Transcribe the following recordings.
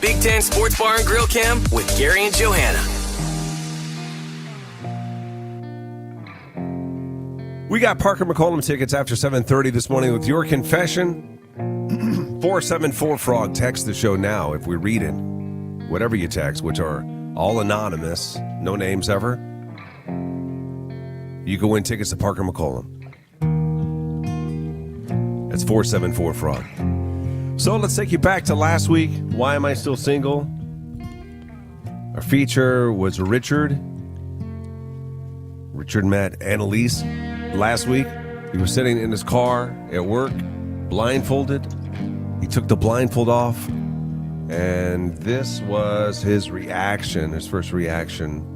Big Ten Sports Bar and Grill Cam with Gary and Johanna. We got Parker McCollum tickets after 7:30 this morning with your confession. 474-FROG. Text the show now if we read it. Whatever you text, which are all anonymous, no names ever. You can win tickets to Parker McCollum. That's 474-FROG. So let's take you back to last week. Why am I still single? Our feature was Richard. Richard met Annalise last week. He was sitting in his car at work, blindfolded. He took the blindfold off, and this was his reaction, his first reaction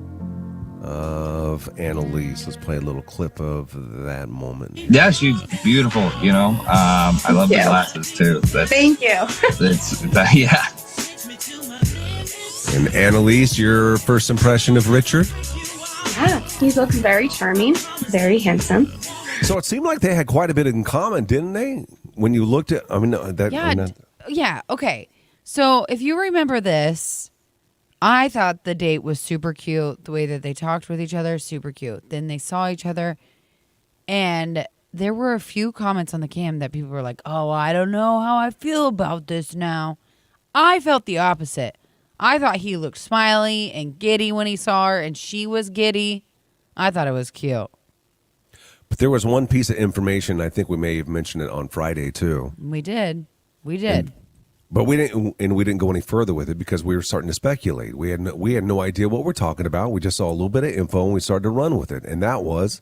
of Annalise. Let's play a little clip of that moment. Yeah, she's beautiful, you know. I love the glasses, too. Thank you. Yeah. And Annalise, your first impression of Richard? Yeah, he looks very charming, very handsome. So it seemed like they had quite a bit in common, didn't they? When you looked at, Yeah, okay. So if you remember this, I thought the date was super cute. The way that they talked with each other, super cute. Then they saw each other, and there were a few comments on the cam that people were like, oh, I don't know how I feel about this now. I felt the opposite. I thought he looked smiley and giddy when he saw her, and she was giddy. I thought it was cute. But there was one piece of information, I think we may have mentioned it on Friday, too. We did. But we didn't go any further with it because we were starting to speculate. We had no idea what we're talking about. We just saw a little bit of info and we started to run with it. And that was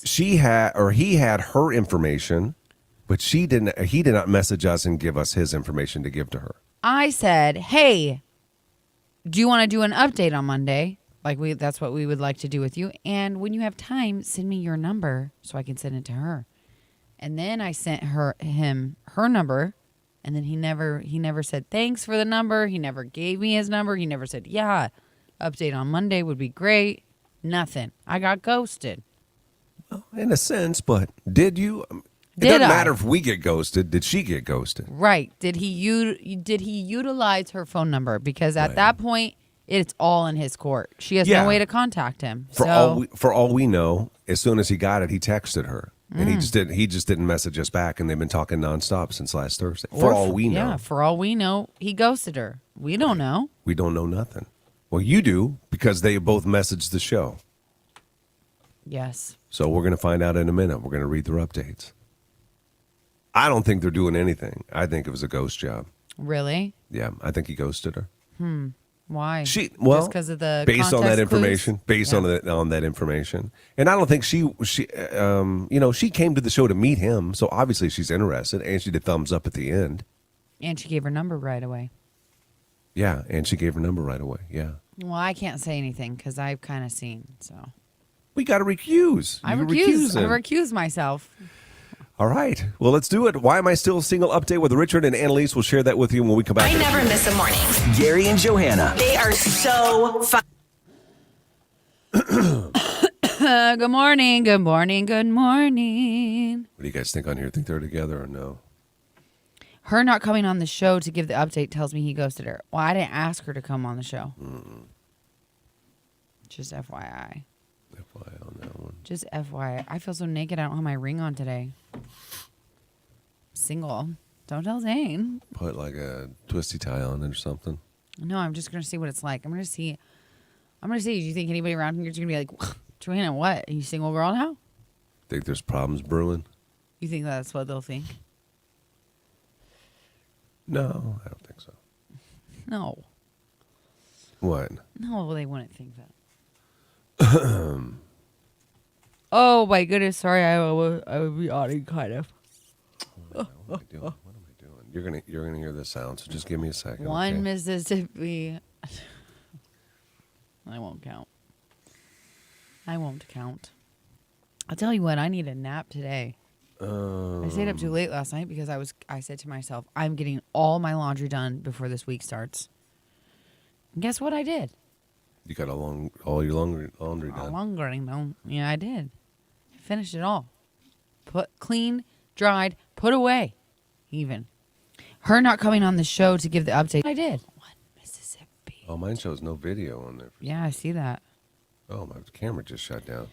he had her information, but he did not message us and give us his information to give to her. I said, hey, do you want to do an update on Monday? That's what we would like to do with you. And when you have time, send me your number so I can send it to her. And then I sent him her number, and then he never said thanks for the number. He never gave me his number. He never said, yeah, update on Monday would be great. Nothing. I got ghosted. Well, in a sense, but did you? It doesn't matter if we get ghosted. Did she get ghosted? Right. Did he utilize her phone number? Because at that point, it's all in his court. She has no way to contact him. For all we know, as soon as he got it, he texted her. And he just didn't message us back, and they've been talking nonstop since last Thursday. For all we know. Yeah, for all we know, he ghosted her. We don't know. We don't know nothing. Well, you do, because they both messaged the show. Yes. So we're going to find out in a minute. We're going to read their updates. I don't think they're doing anything. I think it was a ghost job. Really? Yeah, I think he ghosted her. Why? Just because of the based on that information, clues? on that information, and I don't think she came to the show to meet him, so obviously she's interested, and she did thumbs up at the end, and she gave her number right away. Yeah, and she gave her number right away. Yeah. Well, I can't say anything because I've kind of seen. So we got to recuse. I recuse myself. All right. Well, let's do it. Why am I still single? Update with Richard and Annalise. We'll share that with you when we come back. I never miss a morning. Gary and Johanna. They are so fun. Good morning. Good morning. Good morning. What do you guys think on here? Think they're together or no? Her not coming on the show to give the update tells me he ghosted her. Well, I didn't ask her to come on the show. Just FYI. FYI on that one. Just FYI. I feel so naked. I don't have my ring on today. Single. Don't tell Zane. Put like a twisty tie on it or something. No, I'm just going to see what it's like. I'm going to see. Do you think anybody around here is going to be like, Johanna, what? Are you single girl now? Think there's problems brewing? You think that's what they'll think? No, I don't think so. No. What? No, they wouldn't think that. Oh my goodness! Sorry, I would be yawning kind of. What am I doing? You're gonna hear this sound. So just give me a second. One okay? Mississippi. I won't count. I'll tell you what. I need a nap today. I stayed up too late last night because I said to myself, I'm getting all my laundry done before this week starts. And guess what I did? You got all your laundry done. Laundry done. Yeah, I did. I finished it all. Cleaned, dried, put away. Even. Her not coming on the show to give the update. I did. What, Mississippi? Oh, mine shows no video on there. Yeah, I see that. Oh, my camera just shut down.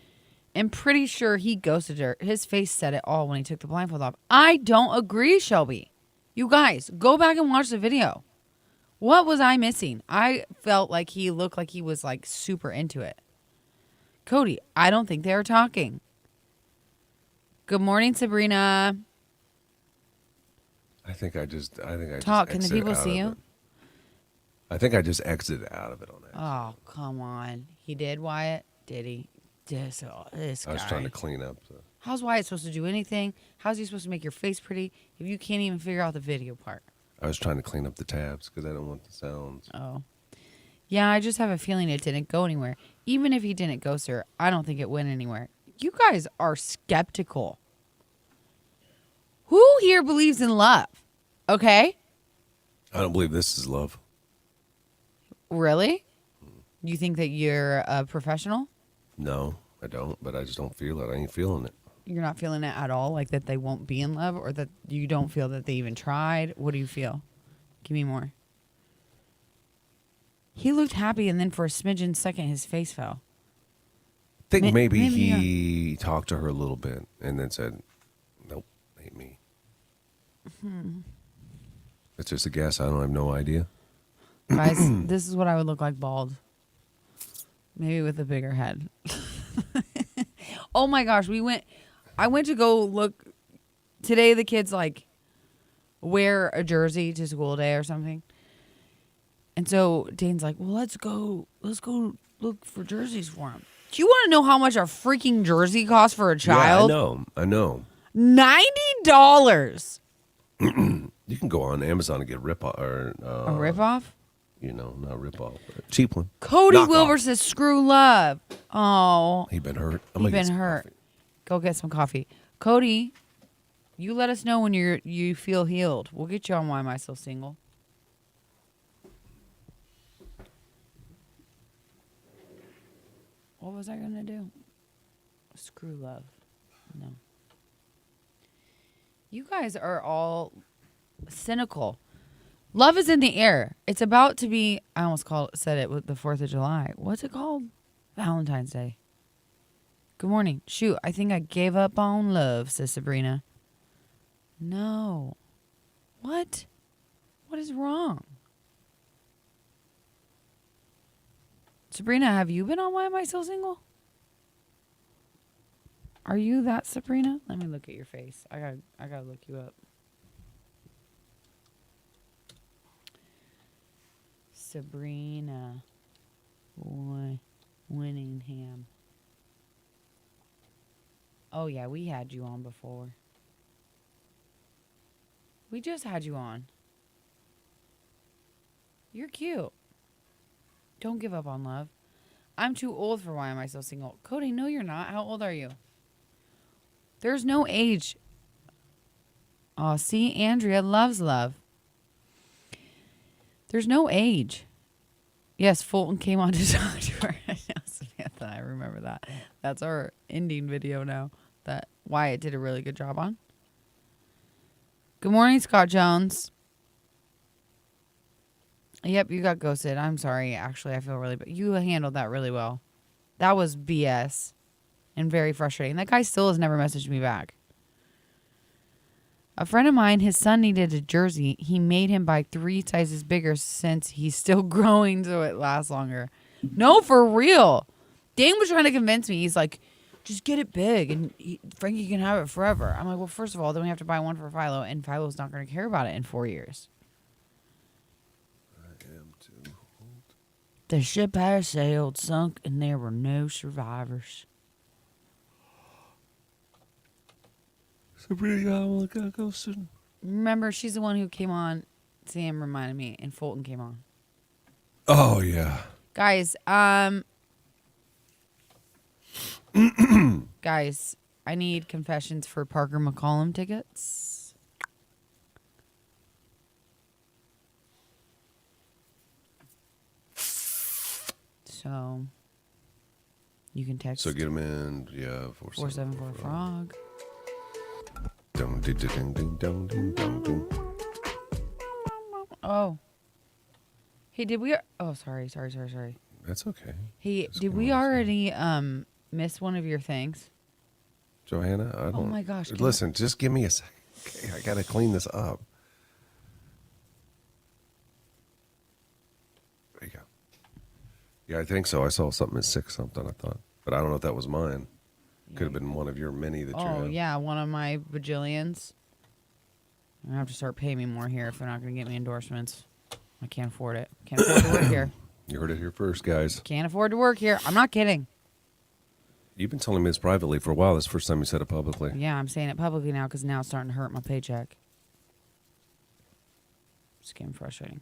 I'm pretty sure he ghosted her. His face said it all when he took the blindfold off. I don't agree, Shelby. You guys, go back and watch the video. What was I missing? I felt like he looked like he was like super into it. Cody, I don't think they were talking. Good morning, Sabrina. I think I just Talk. Can the exited people out see of you? it. I think I just exited out of it on that. Oh, come on. He did, Wyatt? Did he? This guy. I was trying to clean up. How's Wyatt supposed to do anything? How's he supposed to make your face pretty if you can't even figure out the video part? I was trying to clean up the tabs because I don't want the sounds. Oh. Yeah, I just have a feeling it didn't go anywhere. Even if he didn't ghost her, I don't think it went anywhere. You guys are skeptical. Who here believes in love? Okay? I don't believe this is love. Really? You think that you're a professional? No, I don't, but I just don't feel it. I ain't feeling it. You're not feeling it at all? Like that they won't be in love or that you don't feel that they even tried? What do you feel? Give me more. He looked happy and then for a smidgen second his face fell. I think maybe he talked to her a little bit and then said, nope, ain't me. It's just a guess. I don't have no idea. Guys, this is what I would look like bald. Maybe with a bigger head. Oh my gosh, I went to go look today. The kids like wear a jersey to school day or something. And so Dane's like, well, let's go look for jerseys for him. Do you want to know how much a freaking jersey costs for a child? Yeah, I know. $90. You can go on Amazon and get rip-off. A rip-off? You know, not rip-off, but a cheap one. Cody Knock Wilbur off. says, screw love. Oh. He been hurt. He been hurt. Coffee. Go get some coffee. Cody, you let us know when you feel healed. We'll get you on Why Am I Still Single. What was I going to do? Screw love. No. You guys are all cynical. Love is in the air. It's about to be, I almost said it with the 4th of July. What's it called? Valentine's Day. Good morning. Shoot, I think I gave up on love, says Sabrina. No. What? What is wrong? Sabrina, have you been on Why Am I Still Single? Are you that Sabrina? Let me look at your face. I gotta look you up. Sabrina Winningham. Oh yeah, we had you on before. We just had you on. You're cute. Don't give up on love. I'm too old for Why Am I Still Single. Cody, no you're not. How old are you? There's no age. Oh, see, Andrea loves love. There's no age. Yes, Fulton came on to talk to her. Samantha, I remember that. That's our ending video now that Wyatt did a really good job on. Good morning, Scott Jones. Yep, you got ghosted. I'm sorry. Actually, I feel really bad. You handled that really well. That was BS and very frustrating. That guy still has never messaged me back. A friend of mine, his son needed a jersey. He made him buy 3 sizes bigger since he's still growing so it lasts longer. No, for real. Dane was trying to convince me. He's like, just get it big and Frankie can have it forever. I'm like, well, first of all, then we have to buy one for Philo, and Philo's not going to care about it in 4 years. The ship has sailed, sunk, and there were no survivors. Sabrina, I gotta go soon. Remember, she's the one who came on. Sam reminded me, and Fulton came on. Oh yeah, guys. Guys, I need confessions for Parker McCollum tickets. So you can text. So get them in, 474 frog. Ding ding ding ding ding ding ding. Oh. Hey, did we? Oh, sorry. That's okay. Hey, Just did give we me a already miss one of your things? Johanna, I don't. Oh my gosh! Listen, just give me a second. Okay, I got to clean this up. There you go. Yeah, I think so. I saw something at 6 something, I thought. But I don't know if that was mine. Could have been one of your many that you Oh have. yeah, one of my bajillions. I have to start paying me more here if they're not going to get me endorsements. I can't afford it. Can't afford to work here. You heard it here first, guys. Can't afford to work here. I'm not kidding. You've been telling me this privately for a while. This is the first time you said it publicly. Yeah, I'm saying it publicly now because now it's starting to hurt my paycheck. It's getting frustrating.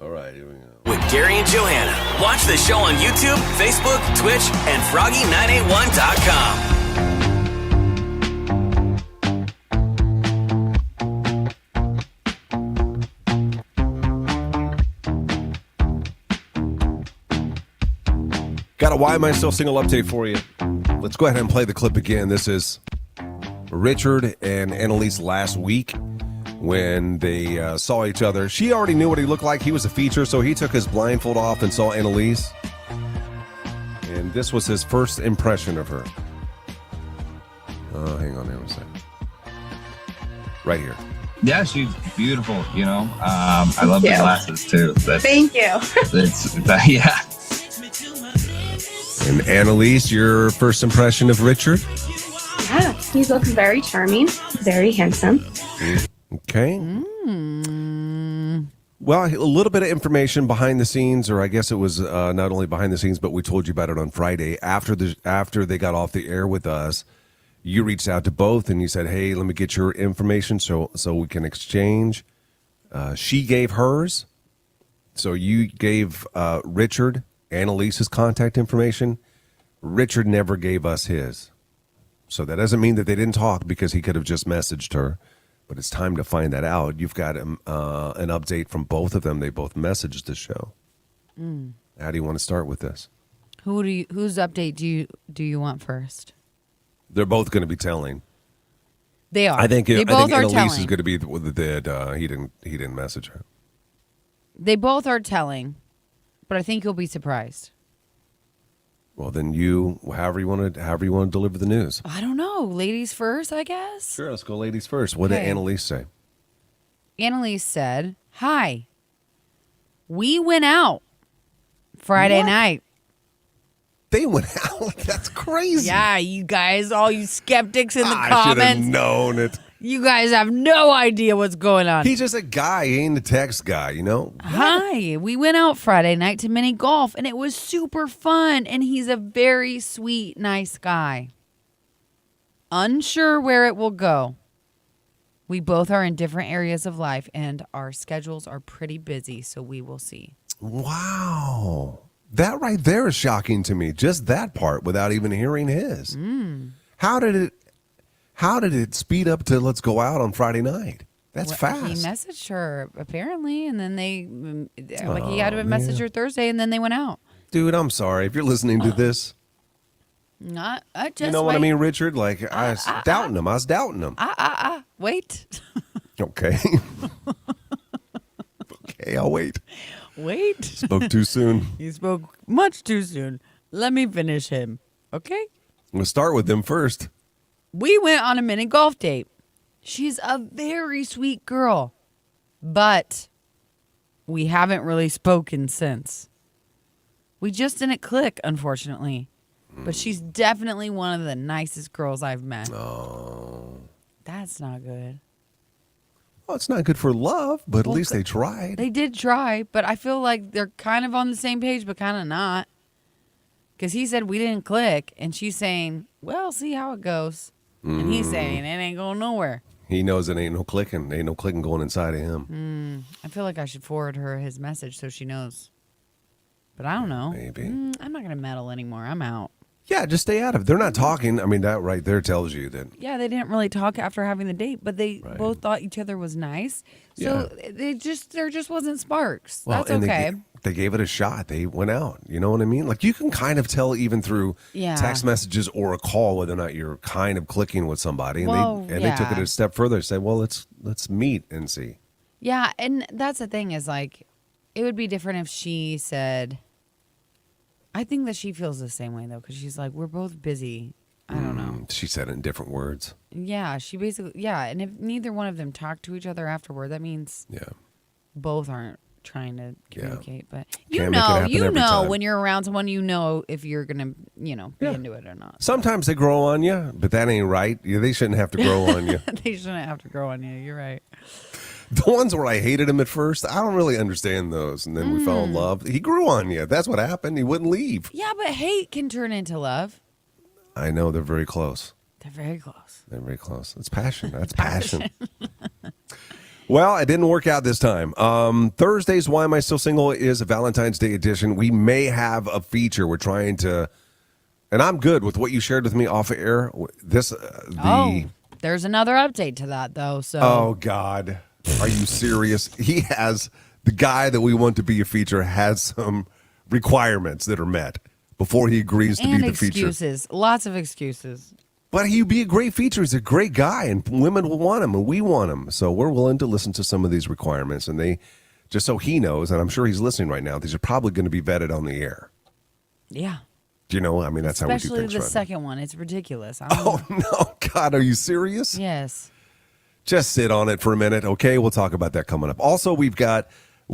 All right, here we go. With Gary and Johanna. Watch the show on YouTube, Facebook, Twitch, and Froggy981.com. Got a Why Am I Still Single update for you. Let's go ahead and play the clip again. This is Richard and Annalise last week when they saw each other. She already knew what he looked like. He was a feature, so he took his blindfold off and saw Annalise. And this was his first impression of her. Hang on here a second. Right here. Yeah, she's beautiful. I love the glasses too. Thank you. Yeah. And Annalise, your first impression of Richard? Yeah, he looks very charming, very handsome. Okay. Well, a little bit of information behind the scenes, or I guess it was not only behind the scenes, but we told you about it on Friday. After they got off the air with us, you reached out to both and you said, "Hey, let me get your information so we can exchange." She gave hers, so you gave Richard Annalise's contact information. Richard never gave us his, so that doesn't mean that they didn't talk because he could have just messaged her. But it's time to find that out. You've got an update from both of them. They both messaged the show. How do you want to start with this? Whose update do you want first? They're both going to be telling. They are. I think they both are Annalise telling. is going to be that he didn't message her. They both are telling, but I think you'll be surprised. Well, then however you want to deliver the news. I don't know. Ladies first, I guess. Sure, let's go ladies first. What did Okay. Annalise say? Annalise said, "Hi. We went out Friday night." They went out. That's crazy. Yeah, you guys, all you skeptics in the I should have comments, known it. you guys have no idea what's going on. He's just a guy. He ain't a text guy, you know? Hi, we went out Friday night to mini golf, and it was super fun, and he's a very sweet, nice guy. Unsure where it will go. We both are in different areas of life, and our schedules are pretty busy, so we will see. Wow. That right there is shocking to me. Just that part without even hearing his. How did it speed up to let's go out on Friday night? That's fast. He messaged her, apparently, and then he had to message her Thursday, and then they went out. Dude, I'm sorry. If you're listening to this, Not just you know what I mean, Richard? Like, I was doubting him. Wait. Okay. Okay, I'll wait. Wait. Spoke too soon. You spoke much too soon. Let me finish him, okay? We'll start with them first. We went on a mini golf date. She's a very sweet girl, but we haven't really spoken since. We just didn't click, unfortunately. But she's definitely one of the nicest girls I've met. Oh. That's not good. Well, it's not good for love, but at least they tried. They did try, but I feel like they're kind of on the same page, but kind of not. Because he said we didn't click, and she's saying, well, see how it goes. And he's saying it ain't going nowhere. He knows it ain't no clicking. Ain't no clicking going inside of him. I feel like I should forward her his message so she knows. But I don't know. Maybe. I'm not going to meddle anymore. I'm out. Yeah, just stay out of it. They're not talking. I mean, that right there tells you that. Yeah, they didn't really talk after having the date, but they both thought each other was nice. So there just wasn't sparks. Well, That's and okay. They gave it a shot. They went out. You know what I mean? Like you can kind of tell even through text messages or a call whether or not you're kind of clicking with somebody. And they took it a step further. Said, well, let's meet and see. Yeah, and that's the thing is like, it would be different if she said. I think that she feels the same way though, because she's like, we're both busy. I don't know. She said it in different words. Yeah, she basically and if neither one of them talk to each other afterward, that means both aren't trying to communicate. But you know when you're around someone, you know if you're gonna be into it or not. Sometimes they grow on you, but that ain't right. They shouldn't have to grow on you. They shouldn't have to grow on you. You're right. The ones where I hated him at first, I don't really understand those. And then we fell in love. He grew on you. That's what happened. He wouldn't leave. Yeah, but hate can turn into love. I know. They're very close. They're very close. They're very close. It's passion. That's passion. Well, it didn't work out this time. Thursday's Why Am I Still Single is a Valentine's Day edition. We may have a feature. We're trying to, and I'm good with what you shared with me off air. There's another update to that though. So. Oh God. Are you serious? The guy that we want to be a feature has some requirements that are met before he agrees to be the feature. Excuses. Lots of excuses. But he'd be a great feature. He's a great guy, and women will want him, and we want him. So we're willing to listen to some of these requirements, and they, just so he knows, and I'm sure he's listening right now, these are probably going to be vetted on the air. Yeah. Do you know? I mean, that's how we do things. Especially the second one. It's ridiculous. No, God, are you serious? Yes. Just sit on it for a minute, okay? We'll talk about that coming up. Also, we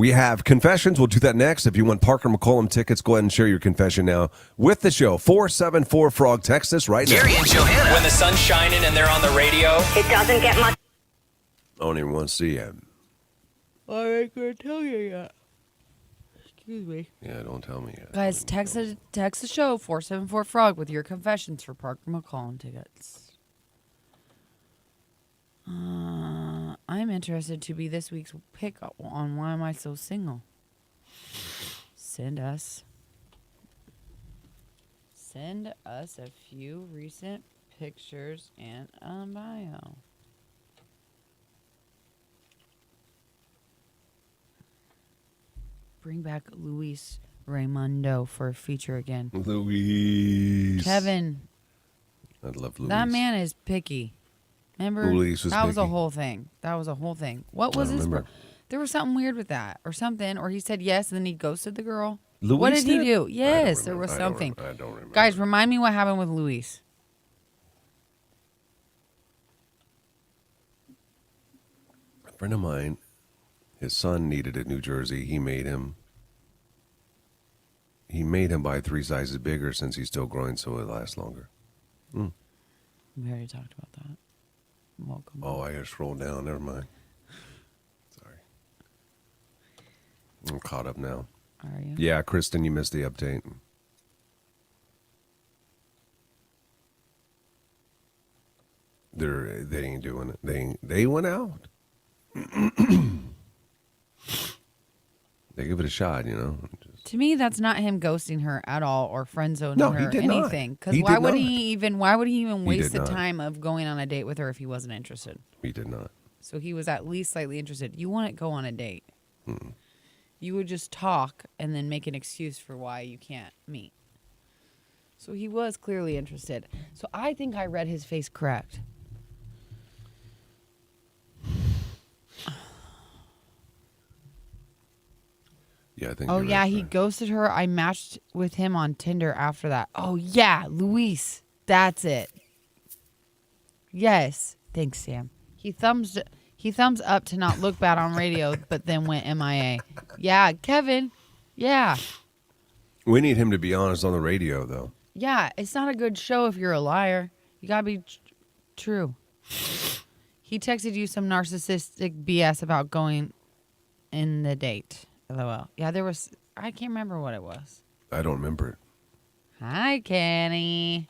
have confessions. We'll do that next. If you want Parker McCollum tickets, go ahead and share your confession now with the show. 474-FROG. Text us right now. Gary and Johanna. When the sun's shining and they're on the radio. It doesn't get much. I don't even want to see it. I ain't going to tell you yet. Excuse me. Yeah, don't tell me yet. Guys, text the show, 474-FROG, with your confessions for Parker McCollum tickets. I'm interested to be this week's pick on Why Am I So Single. Send us a few recent pictures and a bio. Bring back Luis Raimundo for a feature again. Luis. Kevin. I love Luis. That man is picky. Remember? Luis was that was a picky. whole thing. What was his? There was something weird with that or something. Or he said yes and then he ghosted the girl. Luis what did he did? do? Yes, there was something. I don't remember. Guys, remind me what happened with Luis. A friend of mine, his son needed it in New Jersey. He made him buy 3 sizes bigger since he's still growing so it lasts longer. We already talked about that. Welcome. Oh, I gotta scroll down. Never mind. Sorry. I'm caught up now. Are you? Yeah, Kristen, you missed the update. They ain't doing it. They went out. They give it a shot, you know. To me, that's not him ghosting her at all or friend zoning No, her he or did not. anything. Because He why did would not. he even waste the did not. time of going on a date with her if he wasn't interested? He did not. So he was at least slightly interested. You wouldn't go on a date. You would just talk and then make an excuse for why you can't meet. So he was clearly interested. So I think I read his face correct. Yeah, I think. Oh, you're yeah, right he there. ghosted her. I matched with him on Tinder after that. Oh, yeah, Luis. That's it. Yes. Thanks, Sam. He thumbs up to not look bad on radio, but then went MIA. Yeah, Kevin. Yeah. We need him to be honest on the radio, though. Yeah, it's not a good show if you're a liar. You gotta be true. He texted you some narcissistic BS about going in the date. LOL. Yeah, there was. I can't remember what it was. I don't remember it. Hi, Kenny.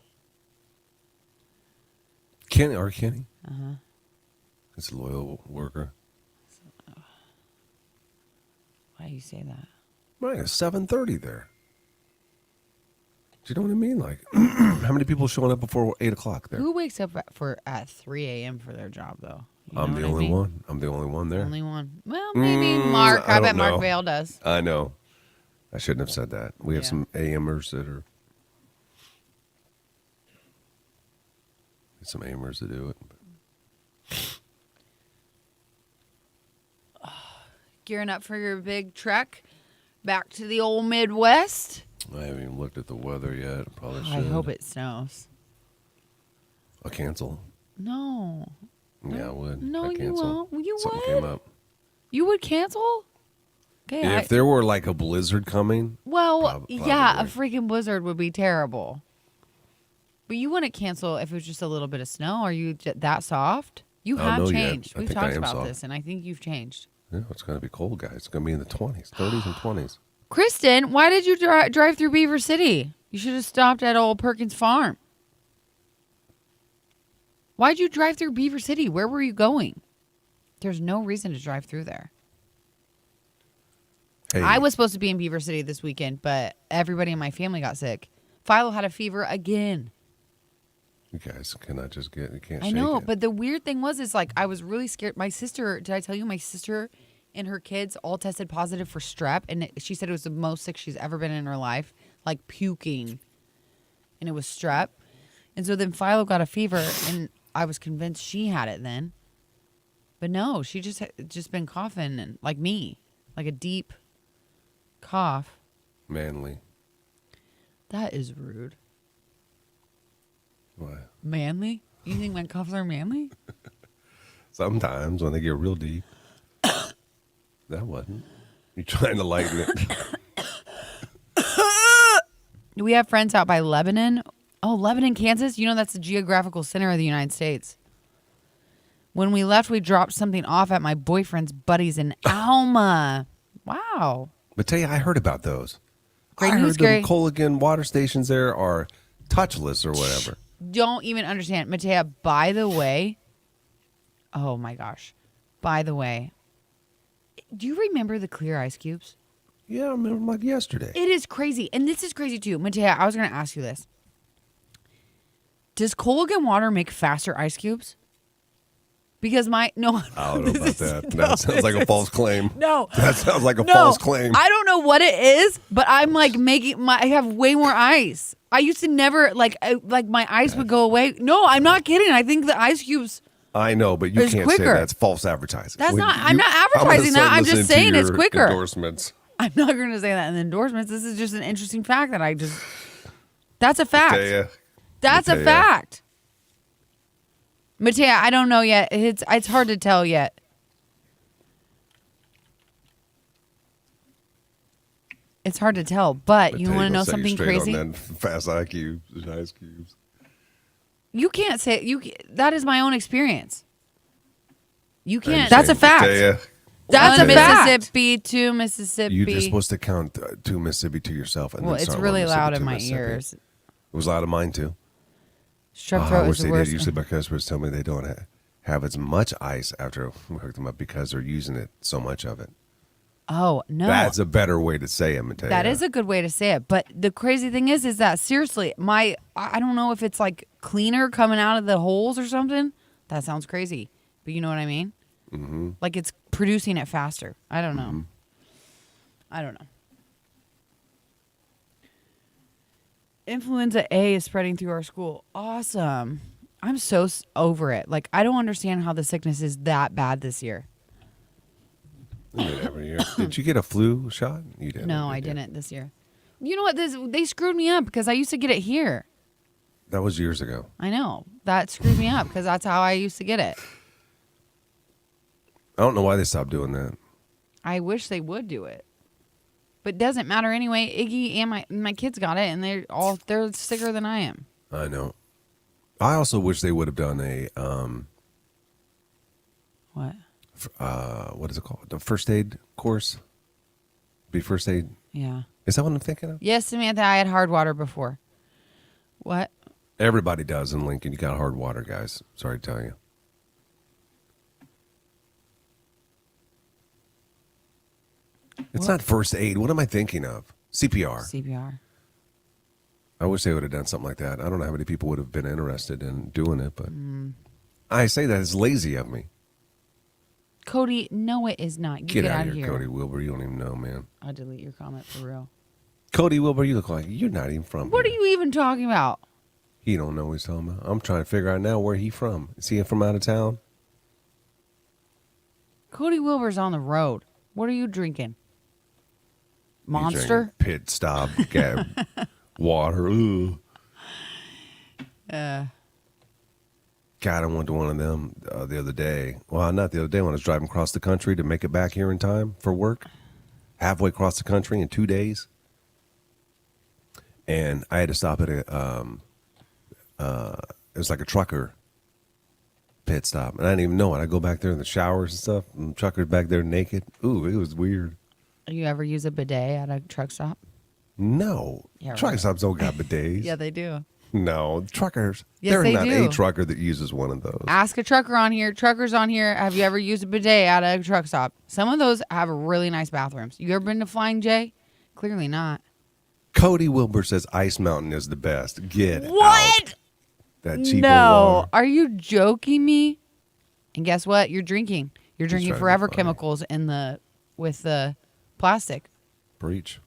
Kenny? Uh-huh. It's a loyal worker. Why do you say that? Right, it's 7:30 there. Do you know what I mean? Like, how many people showing up before 8 o'clock there? Who wakes up at 3 a.m. for their job, though? You I'm know the what I only mean? one. I'm the only one there. Only one. Well, maybe Mark. I I bet don't know. Mark Vale does. I know. I shouldn't have said that. We have Yeah. some AMers that are. Some AMers that do it. Gearing up for your big trek back to the old Midwest. I haven't even looked at the weather yet. I probably should. I hope it snows. I'll cancel. No. Yeah, I would. No, I'd you cancel. won't. You Something would? came up. You would cancel? Okay. If there were like a blizzard coming, Well, yeah, a probably. freaking blizzard would be terrible. But you wouldn't cancel if it was just a little bit of snow. Are you that soft? You I don't have know yet. changed. I We've think I talked am about soft. this, and I think you've changed. Yeah, it's going to be cold, guys. It's going to be in the 20s, 30s and 20s. Kristen, why did you drive through Beaver City? You should have stopped at old Perkins Farm. Why'd you drive through Beaver City? Where were you going? There's no reason to drive through there. Hey, I was supposed to be in Beaver City this weekend, but everybody in my family got sick. Philo had a fever again. you guys cannot just get, you can't I shake know, it. but the weird thing was like, I was really scared. My sister, did I tell you my sister and her kids all tested positive for strep? And she said it was the most sick she's ever been in her life, like puking. And it was strep. And so then Philo got a fever, and I was convinced she had it then. But no, she just been coughing, and like me, like a deep cough. Manly. That is rude. What? Manly? You think my coughs are manly? Sometimes when they get real deep. That wasn't. You're trying to lighten it. Do we have friends out by Lebanon? Oh, Lebanon, Kansas? You know that's the geographical center of the United States. When we left, we dropped something off at my boyfriend's buddies in Alma. Wow. But tell you, I heard about those. Great I news, heard Gary. the Colligan water stations there are touchless or whatever. Don't even understand. Matea, by the way, oh my gosh. By the way, do you remember the clear ice cubes? Yeah, I remember them like yesterday. It is crazy. And this is crazy too. Matea, I was going to ask you this. Does Colligan water make faster ice cubes? Because no. I don't know about this that. is- That sounds like a false claim. No. That sounds like a No, false claim. I don't know what it is, but I'm like I have way more ice. I used to never like my ice would go away. No, I'm not kidding. I think the ice cubes. I know, but you It's can't say quicker. that's false advertising. That's When not- I'm not I'm gonna advertising that. start I'm just listening to saying it's your quicker. Endorsements. I'm not going to say that in the endorsements. This is just an interesting fact that that's a fact. Matea, That's a Matea. fact. Matea, I don't know yet. It's hard to tell yet. It's hard to tell, but you Matea want to gonna know set you something straight crazy? On them fast IQ, ice cubes. You can't say that is my own experience. You I'm can't. saying, That's a fact. Matea, That's a Matea. Mississippi to Mississippi. you're just supposed to count to Mississippi to yourself. And well, then it's start really one Mississippi loud to in my Mississippi. ears. It was loud in mine too. Strep I throat wish is the they worst. did. Usually my customers tell me they don't have as much ice after we hook them up because they're using it so much of it. Oh no, That's a better way to say it, Matea. that is a good way to say it. But the crazy thing is that seriously, I don't know if it's like cleaner coming out of the holes or something. That sounds crazy, but you know what I mean. Mm-hmm. Like it's producing it faster. I don't know. Mm-hmm. I don't know. Influenza A is spreading through our school. Awesome. I'm so over it. Like I don't understand how the sickness is that bad this year. We do it every year. Did you get a flu shot? You didn't. No, did I you? didn't this year. You know what? They screwed me up because I used to get it here. That was years ago. I know. That screwed me up because that's how I used to get it. I don't know why they stopped doing that. I wish they would do it. But it doesn't matter anyway. Iggy and my kids got it and they're sicker than I am. I know. I also wish they would have done a What? what is it called? The first aid course. Be first aid. Yeah. Is that what I'm thinking of? Yes, Samantha, I had hard water before. What? Everybody does in Lincoln. You got hard water, guys. Sorry to tell you. It's not first aid. What am I thinking of? CPR. CPR. I wish they would have done something like that. I don't know how many people would have been interested in doing it, but I say that it's lazy of me. Cody, no, it is not. You Get out out of here, Cody Wilbur. You don't even know, man. I'll delete your comment for real. Cody Wilbur, you look like you're not even from What are here. you even talking about? He don't know what he's talking about. I'm trying to figure out now where he from. Is he from out of town? Cody Wilbur's on the road. What are you drinking? He's Monster? drinking Pit stop, water. Ooh. God, I went to one of them the other day. Well, not the other day when I was driving across the country to make it back here in time for work. Halfway across the country in 2 days. And I had to stop at it was like a trucker pit stop. And I didn't even know it. I go back there in the showers and stuff. And the trucker's back there naked. Ooh, it was weird. You ever use a bidet at a truck stop? No. Yeah, Truck right. stops don't got bidets. Yeah, they do. No, truckers. Yes, There's they not do. a trucker that uses one of those. Ask a trucker on here. Truckers on here. Have you ever used a bidet at a truck stop? Some of those have really nice bathrooms. You ever been to Flying J? Clearly not. Cody Wilbur says Ice Mountain is the best. Get What? out. That cheapo No. water. Are you joking me? And guess what? You're drinking. You're trying drinking to be forever funny. chemicals with the plastic. Breach.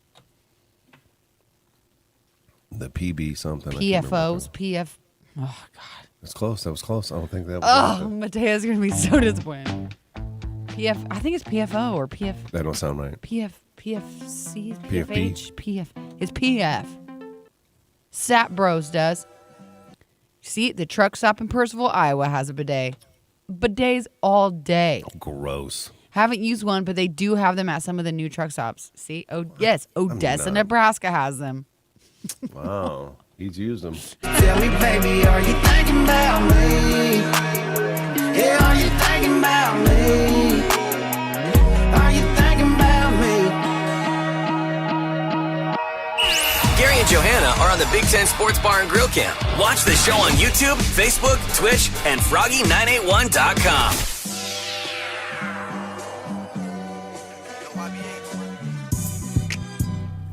The PB something. I can't remember. PFOs. PF. Oh, God. It's close. That was close. I don't think that was. Oh, Matea's going to be so disappointed. PF. I think it's PFO or PF. That don't sound right. PFC. PFP. PFH. PF. It's PF. Sap Bros does. See, the truck stop in Percival, Iowa has a bidet. Bidets all day. Gross. Haven't used one, but they do have them at some of the new truck stops. See? Oh, yes. Odessa, not- Nebraska has them. Wow. He's used them. Tell me, baby, are you thinking about me? Yeah, are you thinking about me? Are you thinking about me? Gary and Johanna are on the Big Ten Sports Bar and Grill Camp. Watch the show on YouTube, Facebook, Twitch, and Froggy981.com.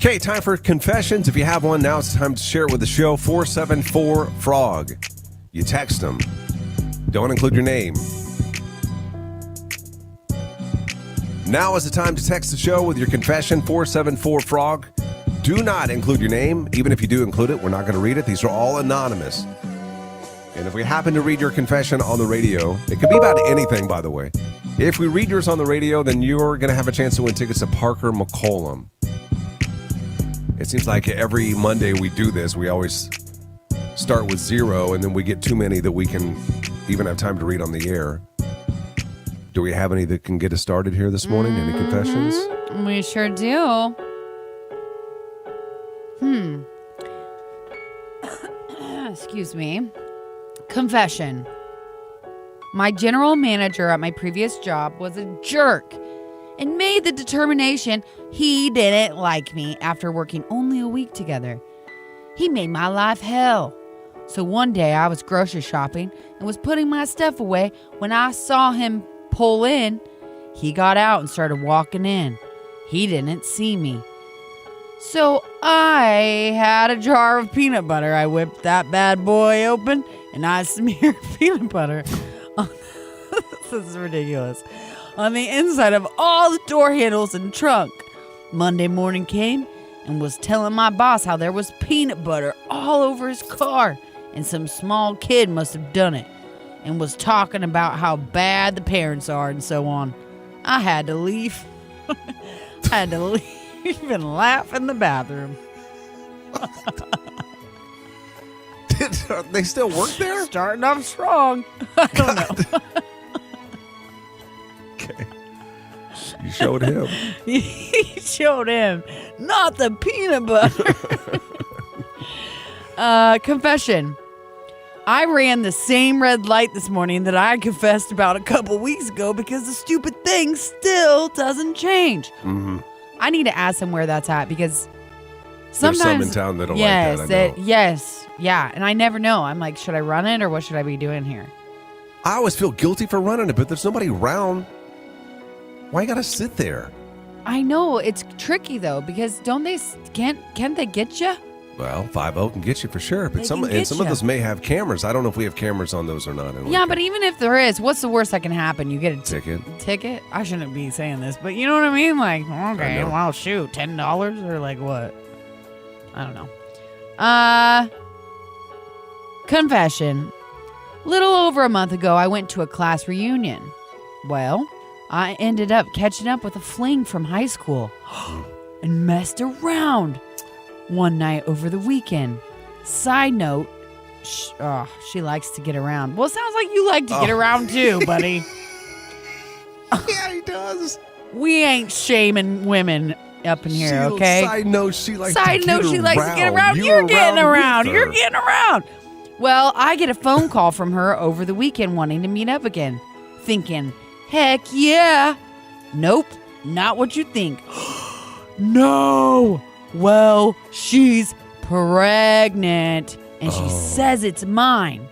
Okay, time for confessions. If you have one, now it's time to share it with the show. 474-FROG. You text them. Don't include your name. Now is the time to text the show with your confession. 474-FROG. Do not include your name. Even if you do include it, we're not going to read it. These are all anonymous. And if we happen to read your confession on the radio, it could be about anything, by the way. If we read yours on the radio, then you're going to have a chance to win tickets to Parker McCollum. It seems like every Monday we do this, we always start with 0, and then we get too many that we can even have time to read on the air. Do we have any that can get us started here this morning? Any confessions? We sure do. Excuse me. Confession. My general manager at my previous job was a jerk and made the determination he didn't like me after working only a week together. He made my life hell. So one day I was grocery shopping and was putting my stuff away when I saw him pull in. He got out and started walking in. He didn't see me. So I had a jar of peanut butter. I whipped that bad boy open and I smeared peanut butter on this is ridiculous. On the inside of all the door handles and trunk. Monday morning came and was telling my boss how there was peanut butter all over his car and some small kid must have done it and was talking about how bad the parents are and so on. I had to leave. I had to leave and laugh in the bathroom. They still work there? Starting off strong. I don't know. Okay. You showed him. He showed him, not the peanut butter. Confession. I ran the same red light this morning that I confessed about a couple weeks ago because the stupid thing still doesn't change. Mm-hmm. I need to ask him where that's at because There's sometimes some in town that don't like that, I know. Yes, yeah, and I never know. I'm like, should I run it or what should I be doing here? I always feel guilty for running it, but there's nobody around. Why you gotta sit there? I know it's tricky though because don't they can't they get you? Well, 5-0 can get you for sure, but They some can get of ya. those may have cameras. I don't know if we have cameras on those or not. Yeah, but even if there is, what's the worst that can happen? You get a Ticket. Ticket? I shouldn't be saying this, but you know what I mean? Like, okay, know. well, shoot, $10 or like what? I don't know. Confession. Little over a month ago, I went to a class reunion. Well, I ended up catching up with a fling from high school and messed around one night over the weekend. Side note, she likes to get around. Well, it sounds like you like to get around too, buddy. Yeah, he does. We ain't shaming women up in here, okay? Side note, she likes Side to note, get she around. likes to get around. You You're were getting around. with You're her. getting around. Well, I get a phone call from her over the weekend wanting to meet up again. Thinking, heck yeah. Nope, not what you think. No. Well, she's pregnant and she says it's mine.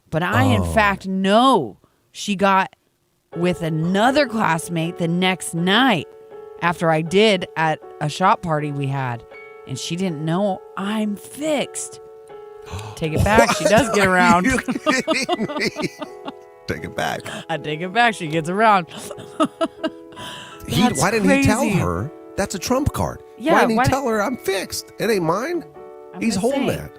But I, in fact, know she got with another classmate the next night after I did at a shop party we had. And she didn't know I'm fixed. Take it back. She does get around. Are you kidding me? Take it back. I take it back. She gets around. That's Why didn't he tell crazy. her? That's a trump card. Yeah, why didn't why he di- tell her I'm fixed? It ain't mine. He's gonna holding say, that.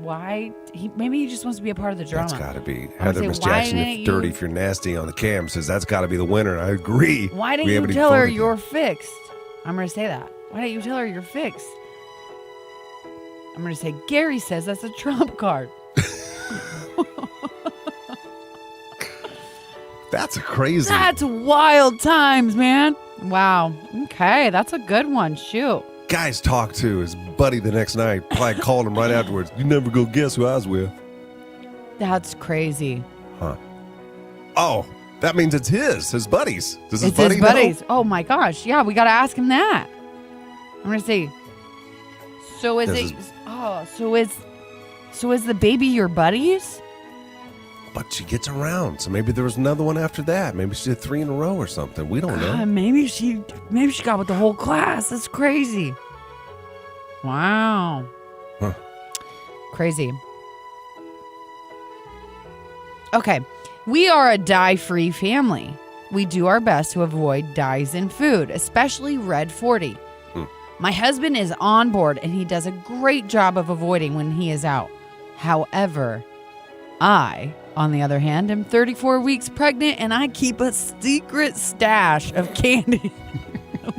Why? Maybe he just wants to be a part of the drama. That's got to be. gonna Heather say, Miss why Jackson, didn't if you- dirty, if you're nasty on the cam, says that's got to be the winner. I agree. Why didn't We you haven't tell her voted yet. you're fixed? I'm going to say that. Why didn't you tell her you're fixed? I'm going to say, Gary says that's a trump card. That's crazy. That's wild times, man. Wow. Okay, that's a good one. Shoot. Guys talked to his buddy the next night. Probably called him right afterwards. You never go guess who I was with. That's crazy. Huh. Oh, that means it's his buddies. Does his It's buddy his buddies. know? Oh my gosh. Yeah, we got to ask him that. I'm going to say, so is This it, so is the baby your buddies? But she gets around. So maybe there was another one after that. Maybe she did 3 in a row or something. We don't know. God, maybe she got with the whole class. That's crazy. Wow. Huh. Crazy. Okay. We are a dye-free family. We do our best to avoid dyes in food, especially red 40. My husband is on board and he does a great job of avoiding when he is out. However, I, on the other hand, am 34 weeks pregnant and I keep a secret stash of candy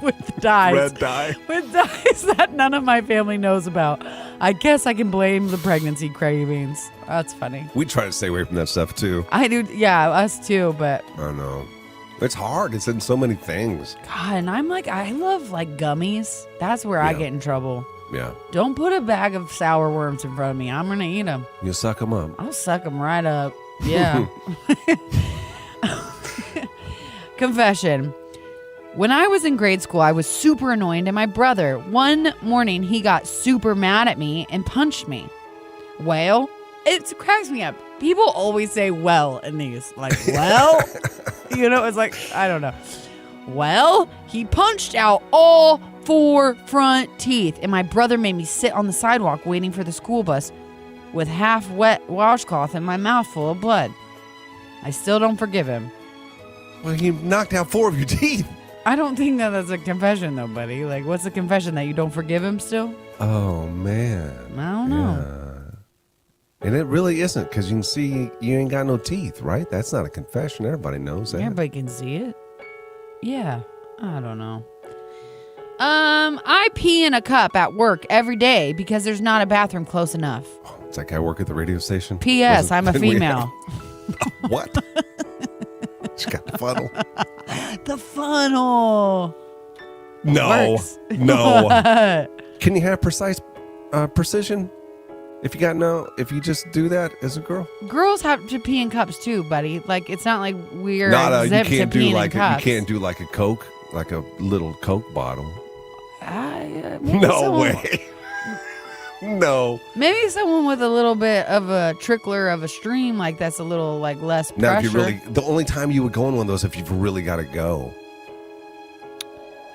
with dyes. Red dye. With dyes that none of my family knows about. I guess I can blame the pregnancy cravings. That's funny. We try to stay away from that stuff too. I do, yeah, us too, but I know. It's hard. It's in so many things. God, and I'm like, I love like gummies. That's where I Yeah. get in trouble. Yeah. Don't put a bag of sour worms in front of me. I'm going to eat them. You suck them up. I'll suck them right up. Yeah. Confession. When I was in grade school, I was super annoyed at my brother. One morning, he got super mad at me and punched me. Well, it cracks me up. People always say well in these. Like, well, you know, it's like, I don't know. Well, he punched out all 4 front teeth, and my brother made me sit on the sidewalk waiting for the school bus with half wet washcloth and my mouth full of blood. I still don't forgive him. Well, he knocked out 4 of your teeth. I don't think that that's a confession, though, buddy. Like, what's the confession, that you don't forgive him still? Oh, man. I don't know. Yeah. And it really isn't, because you can see you ain't got no teeth, right? That's not a confession. Everybody knows that. Everybody can see it. Yeah, I don't know. I pee in a cup at work every day because there's not a bathroom close enough. It's like I work at the radio station. P.S. I'm a Didn't we female. have- What? She got the funnel. The funnel. No. Works. No. Can you have precise precision? If you just do that as a girl? Girls have to pee in cups too, buddy. Like, it's not like we're You exempt to can't do peeing like in you cups. can't do like a Coke, like a little Coke bottle. Maybe No someone- way. No. Maybe someone with a little bit of a trickler of a stream, like that's a little like less pressure. Now, if you really, the only time you would go in one of those if you've really got to go.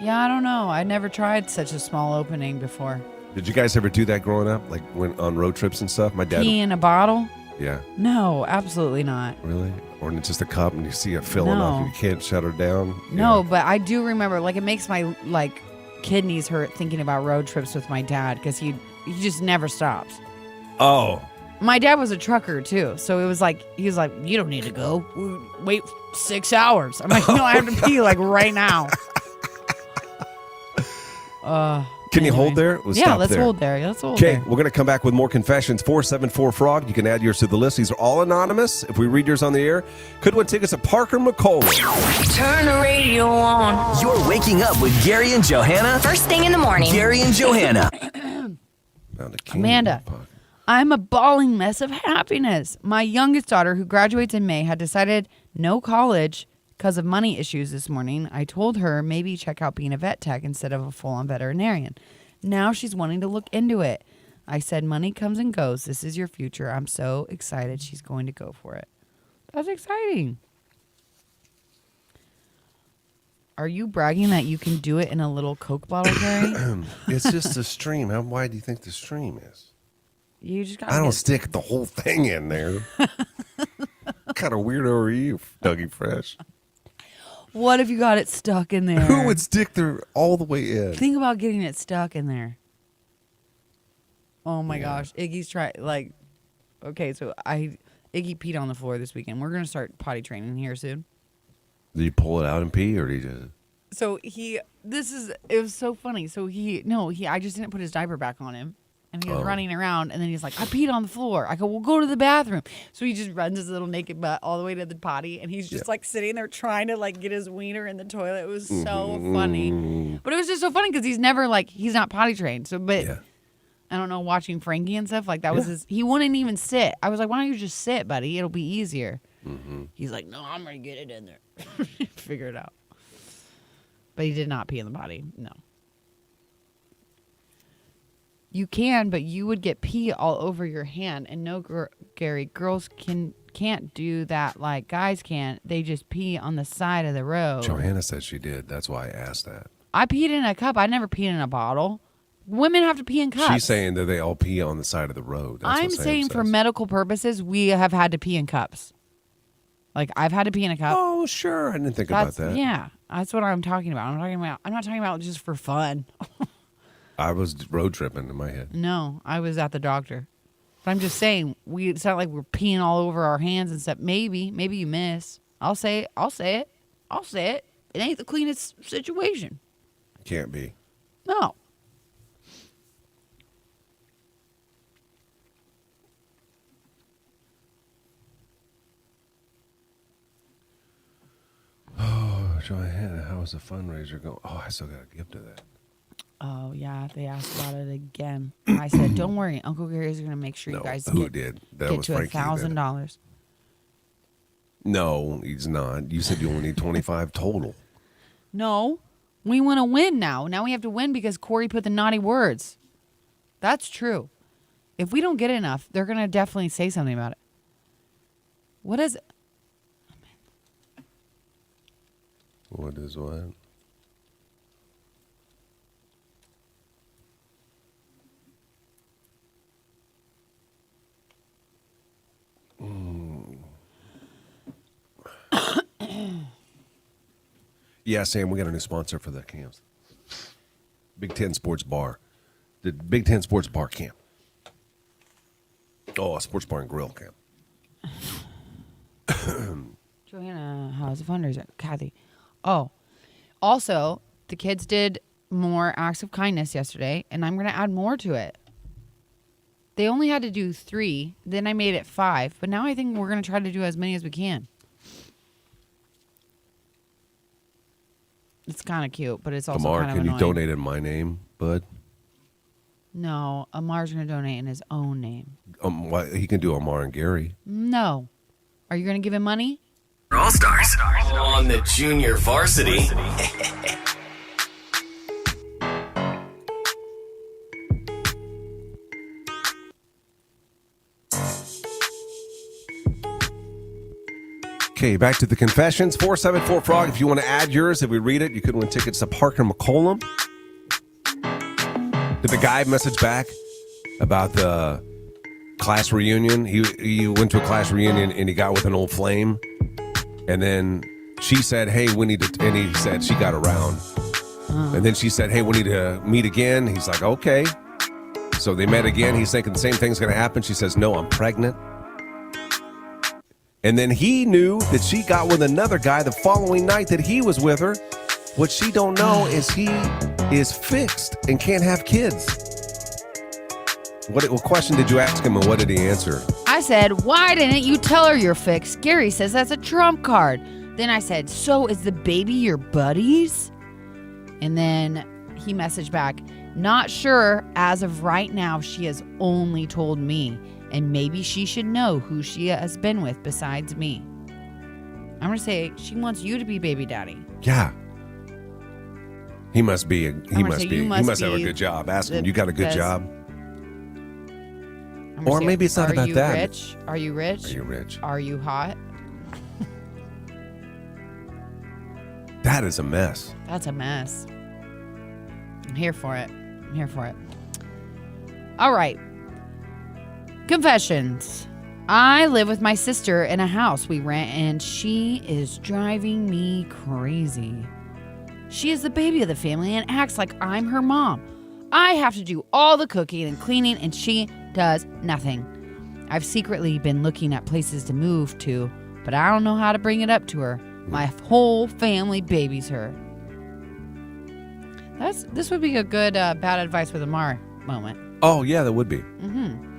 Yeah, I don't know. I never tried such a small opening before. Did you guys ever do that growing up? Like when on road trips and stuff? My dad. Pee in a bottle? Yeah. No, absolutely not. Really? Or it's just a cup and you see it filling No. up and you can't shut her down? No, but I do remember, like, it makes my, like, kidneys hurt thinking about road trips with my dad because he just never stops. Oh. My dad was a trucker, too. So it was like, he was like, you don't need to go. Wait 6 hours. I'm like, no, I have to pee, like, right now. Can you hold there? We'll stop let's there. hold there. Let's hold Okay, there. we're going to come back with more confessions. 474-FROG. You can add yours to the list. These are all anonymous. If we read yours on the air, could win tickets to Parker McCollum. Turn the radio on. You're waking up with Gary and Johanna. First thing in the morning. Gary and Johanna. Found a king Amanda. in my pocket. I'm a bawling mess of happiness. My youngest daughter, who graduates in May, had decided no college because of money issues this morning. I told her maybe check out being a vet tech instead of a full-on veterinarian. Now she's wanting to look into it. I said, money comes and goes. This is your future. I'm so excited she's going to go for it. That's exciting. Are you bragging that you can do it in a little Coke bottle, Gary? It's just a stream. How wide do you think the stream is? You just got. I don't stick the whole thing in there. What kind of weirdo are you, Dougie Fresh? What if you got it stuck in there? Who would stick there all the way in? Think about getting it stuck in there. Oh my gosh. Iggy's trying, like, okay, so Iggy peed on the floor this weekend. We're going to start potty training here soon. Did you pull it out and pee, or did you just... So it was so funny. So I just didn't put his diaper back on him. And he was running around, and then he's like, I peed on the floor. I go, well, go to the bathroom. So he just runs his little naked butt all the way to the potty, and he's just like sitting there trying to like get his wiener in the toilet. It was so funny. But it was just so funny because he's never like, he's not potty trained. So, but I don't know, watching Frankie and stuff, like that was he wouldn't even sit. I was like, why don't you just sit, buddy? It'll be easier. He's like, no, I'm going to get it in there. Figure it out. But he did not pee in the potty. No. You can, but you would get pee all over your hand. And no, Gary, girls can't do that like guys can. They just pee on the side of the road. Johanna said she did. That's why I asked that. I peed in a cup. I never peed in a bottle. Women have to pee in cups. She's saying that they all pee on the side of the road. That's I'm what Sam saying for says. medical purposes, we have had to pee in cups. Like I've had to pee in a cup. Oh, sure. I didn't think about that. Yeah, that's what I'm talking about. I'm not talking about just for fun. I was road tripping in my head. No, I was at the doctor. But I'm just saying, it's not like we're peeing all over our hands and stuff. Maybe you miss. I'll say it. It ain't the cleanest situation. Can't be. No. Oh, Johanna, how was the fundraiser going? Oh, I still got to give to that. Oh, yeah, they asked about it again. I said, don't worry. Uncle Gary's going to make sure you guys who get did? That to was Frankie. $1,000. No, he's not. You said you only need 25 total. No, we want to win now. Now we have to win because Corey put the naughty words. That's true. If we don't get enough, they're going to definitely say something about it. What is it? What is what? Yeah, Sam, we got a new sponsor for the camps. Big Ten Sports Bar. The Big Ten Sports Bar Camp. Oh, a sports bar and grill camp. Johanna, how's the fundraiser? Kathy. Oh, also, the kids did more acts of kindness yesterday, and I'm going to add more to it. They only had to do 3. Then I made it 5. But now I think we're going to try to do as many as we can. It's kind of cute, but it's also Amar, kind of can annoying. you donate in my name, bud? No, Amar's going to donate in his own name. He can do Amar and Gary. No. Are you going to give him money? All-Stars on the junior varsity. Okay, back to the confessions. 474-FROG. If you want to add yours, if we read it, you could win tickets to Parker McCollum. Did the guy message back about the class reunion? He went to a class reunion and he got with an old flame. And then she said, hey, we need to, and he said she got around. And then she said, hey, we need to meet again. He's like, okay. So they met again. He's thinking the same thing's going to happen. She says, no, I'm pregnant. And then he knew that she got with another guy the following night that he was with her. What she don't know is he is fixed and can't have kids. What question did you ask him and what did he answer? I said, why didn't you tell her you're fixed? Gary says that's a trump card. Then I said, so is the baby your buddy's? And then he messaged back, not sure. As of right now, she has only told me. And maybe she should know who she has been with besides me. I'm going to say she wants you to be baby daddy. Yeah. He must have a good job. Ask him, you got a good job? Or maybe it's not about that. Rich? Are you rich? Are you rich? Are you hot? That is a mess. That's a mess. I'm here for it. All right. Confessions. I live with my sister in a house we rent, and she is driving me crazy. She is the baby of the family and acts like I'm her mom. I have to do all the cooking and cleaning, and she does nothing. I've secretly been looking at places to move to, but I don't know how to bring it up to her. My whole family babies her. This would be a good bad advice with Amar moment. Oh, yeah, that would be. Mm-hmm.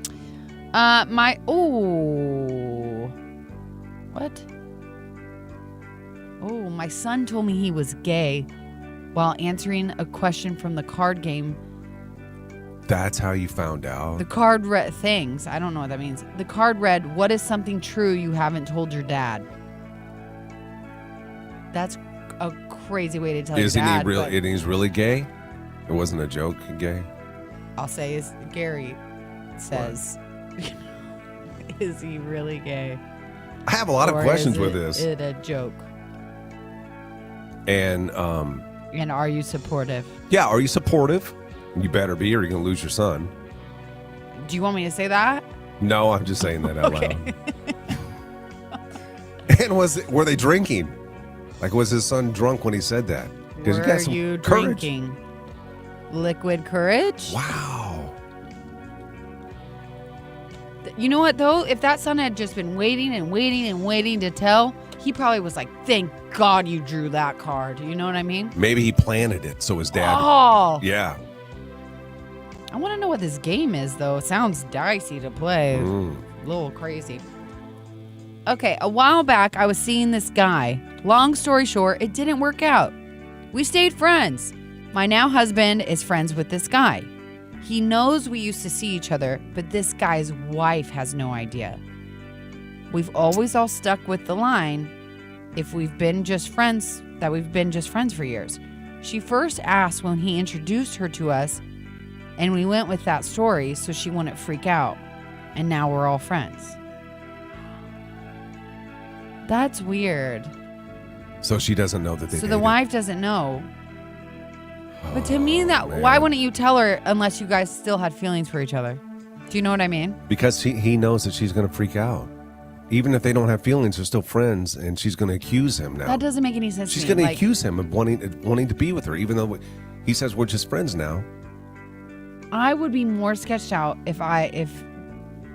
What? Oh, my son told me he was gay while answering a question from the card game. That's how you found out? The card read things. I don't know what that means. The card read, what is something true you haven't told your dad? That's a crazy way to tell your dad. And he's really gay? It wasn't a joke, gay? I'll say is Gary says, is he really gay? I have a lot of questions with this. Is it a joke? And are you supportive? Yeah, are you supportive? You better be, or you're gonna lose your son. Do you want me to say that? No, I'm just saying that out loud. And were they drinking? Like, was his son drunk when he said that? Were you drinking liquid courage? Wow. You know what, though? If that son had just been waiting and waiting and waiting to tell, he probably was like, thank God you drew that card. You know what I mean? Maybe he planted it so his dad... Oh! Yeah. I want to know what this game is, though. It sounds dicey to play. A little crazy. Okay, a while back, I was seeing this guy. Long story short, it didn't work out. We stayed friends. My now husband is friends with this guy. He knows we used to see each other, but this guy's wife has no idea. We've always all stuck with the line, if we've been just friends, that we've been just friends for years. She first asked when he introduced her to us, and we went with that story so she wouldn't freak out. And now we're all friends. That's weird. So she doesn't know that they So the wife doesn't know. But to me, why wouldn't you tell her unless you guys still had feelings for each other? Do you know what I mean? Because he knows that she's going to freak out. Even if they don't have feelings, they're still friends, and she's going to accuse him now. That doesn't make any sense. She's going to accuse him of wanting to be with her, even though he says we're just friends now. I would be more sketched out if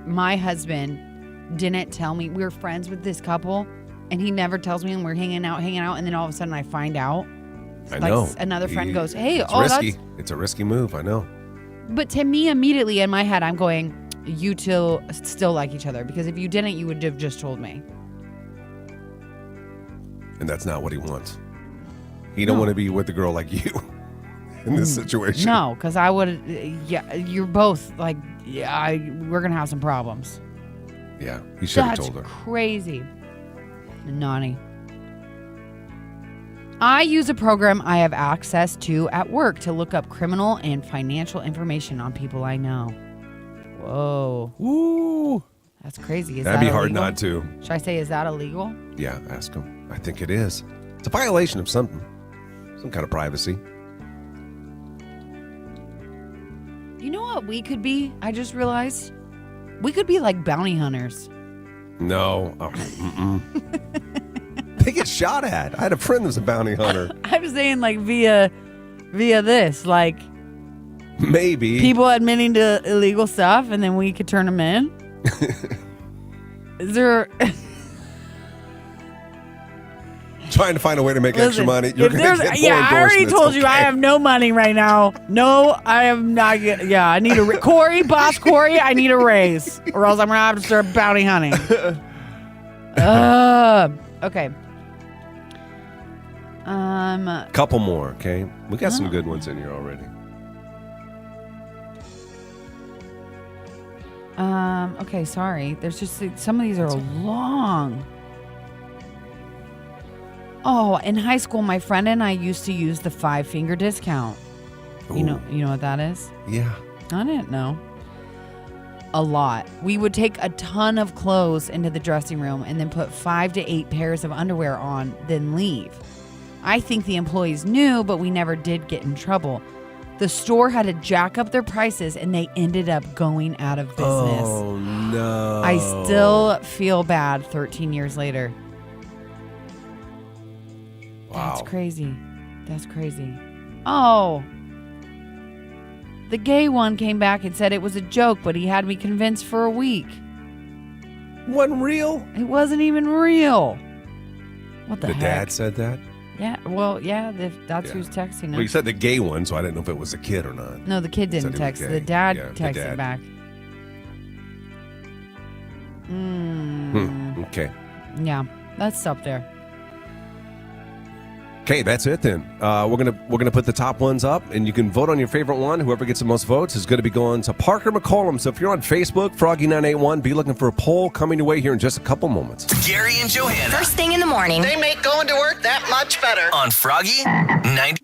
my husband didn't tell me we were friends with this couple, and he never tells me, and we're hanging out, and then all of a sudden I find out. I know. Another friend goes, "Hey, it's risky. It's a risky move. I know." But to me, immediately in my head, I'm going, "You two still like each other, because if you didn't, you would have just told me." And that's not what he wants. He don't want to be with a girl like you in this situation. No, because I would. Yeah, you're both like, we're gonna have some problems. Yeah, he should have told her. That's crazy. Naughty. I use a program I have access to at work to look up criminal and financial information on people I know. Whoa. Woo. That's crazy. That'd be hard not to. Should I say, is that illegal? Yeah, ask him. I think it is. It's a violation of something. Some kind of privacy. what we could be? I just realized we could be like bounty hunters. No. Oh, they get shot at. I had a friend that was a bounty hunter. I'm saying like via this, like Maybe. people admitting to illegal stuff, and then we could turn them in. Is there? Trying to find a way to make extra money. You're If going there's- to get more yeah, I already endorsements, told you I okay? have no money right now. No, I am not. Yeah, I need a Corey, boss Corey. I need a raise, or else I'm gonna have to start bounty hunting. Okay. Couple more, okay? We got some good ones in here already. Okay, sorry. There's just some of these are long. Oh, in high school, my friend and I used to use the 5-finger discount. You know what that is? Yeah. I didn't know. A lot. We would take a ton of clothes into the dressing room and then put 5 to 8 pairs of underwear on, then leave. I think the employees knew, but we never did get in trouble. The store had to jack up their prices and they ended up going out of business. Oh, no. I still feel bad 13 years later. Wow. That's crazy. That's crazy. Oh. The gay one came back and said it was a joke, but he had me convinced for a week. Wasn't real? It wasn't even real. What the The heck? dad said that? Yeah, well, yeah, that's who's texting us. Well, you said the gay one, so I didn't know if it was a kid or not. No, the kid Said didn't he was text. gay. The dad Yeah, the texted dad. back. Okay. Yeah, that's up there. Okay, that's it then. We're gonna put the top ones up, and you can vote on your favorite one. Whoever gets the most votes is going to be going to Parker McCollum. So if you're on Facebook, Froggy981, be looking for a poll coming your way here in just a couple moments. Gary and Johanna First thing in the morning. They make going to work that much better. on Froggy 90. I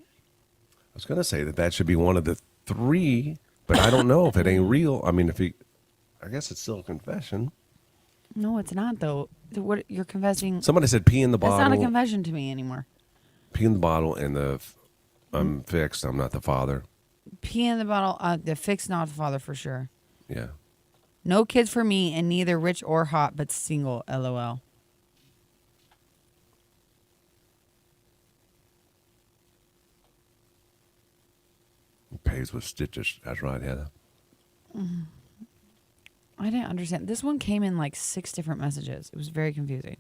was going to say that should be one of the 3, but I don't know if it ain't real. I mean, I guess it's still a confession. No, it's not though. What you're confessing? Somebody said pee in the bottle. That's not a confession to me anymore. Pee in the bottle, and I'm fixed. I'm not the father. Pee in the bottle. The fix, not the father for sure. Yeah. No kids for me, and neither rich or hot, but single. LOL. Pays with stitches. That's right, Heather. I didn't understand. This one came in like 6 different messages. It was very confusing.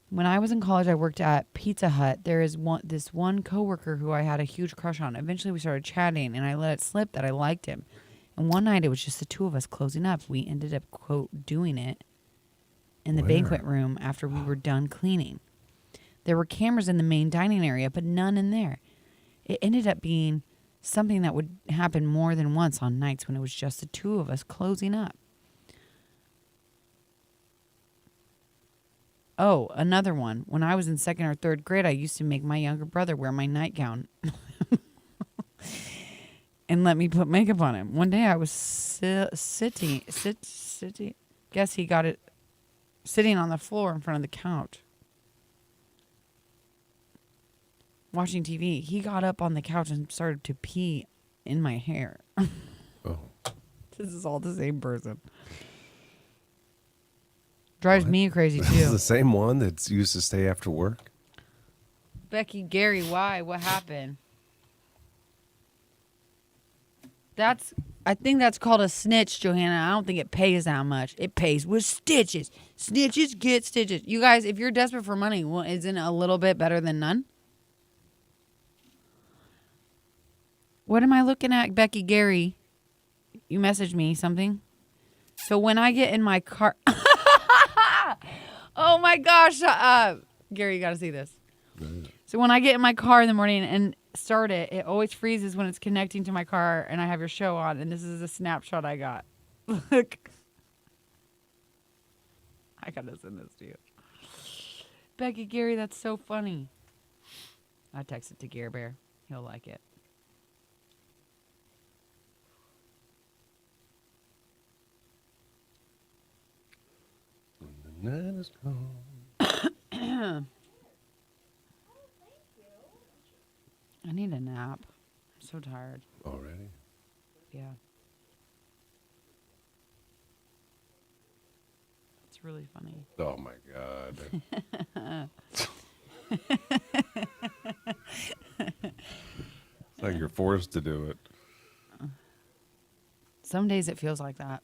When I was in college, I worked at Pizza Hut. There is this one coworker who I had a huge crush on. Eventually, we started chatting, and I let it slip that I liked him. And one night, it was just the two of us closing up. We ended up, quote, doing it in the banquet room after we were done cleaning. There were cameras in the main dining area, but none in there. It ended up being something that would happen more than once on nights when it was just the two of us closing up. Oh, another one. When I was in 2nd or 3rd grade, I used to make my younger brother wear my nightgown and let me put makeup on him. One day I was sitting. Guess he got it sitting on the floor in front of the couch, watching TV. He got up on the couch and started to pee in my hair. Oh. This is all the same person. Drives me crazy This is too. the same one that's used to stay after work? Becky, Gary, why? What happened? I think that's called a snitch, Johanna. I don't think it pays that much. It pays with stitches. Snitches get stitches. You guys, if you're desperate for money, well, isn't it a little bit better than none? What am I looking at, Becky, Gary? You messaged me something. So when I get in my car... Oh my gosh. Gary, you got to see this. So when I get in my car in the morning and start it, it always freezes when it's connecting to my car and I have your show on. And this is a snapshot I got. Look. I got to send this to you. Becky, Gary, that's so funny. I texted to Gare Bear. He'll like it. Night is gone. I need a nap. I'm So tired. Already? Yeah. It's really funny. Oh my God. It's like you're forced to do it. Some days it feels like that.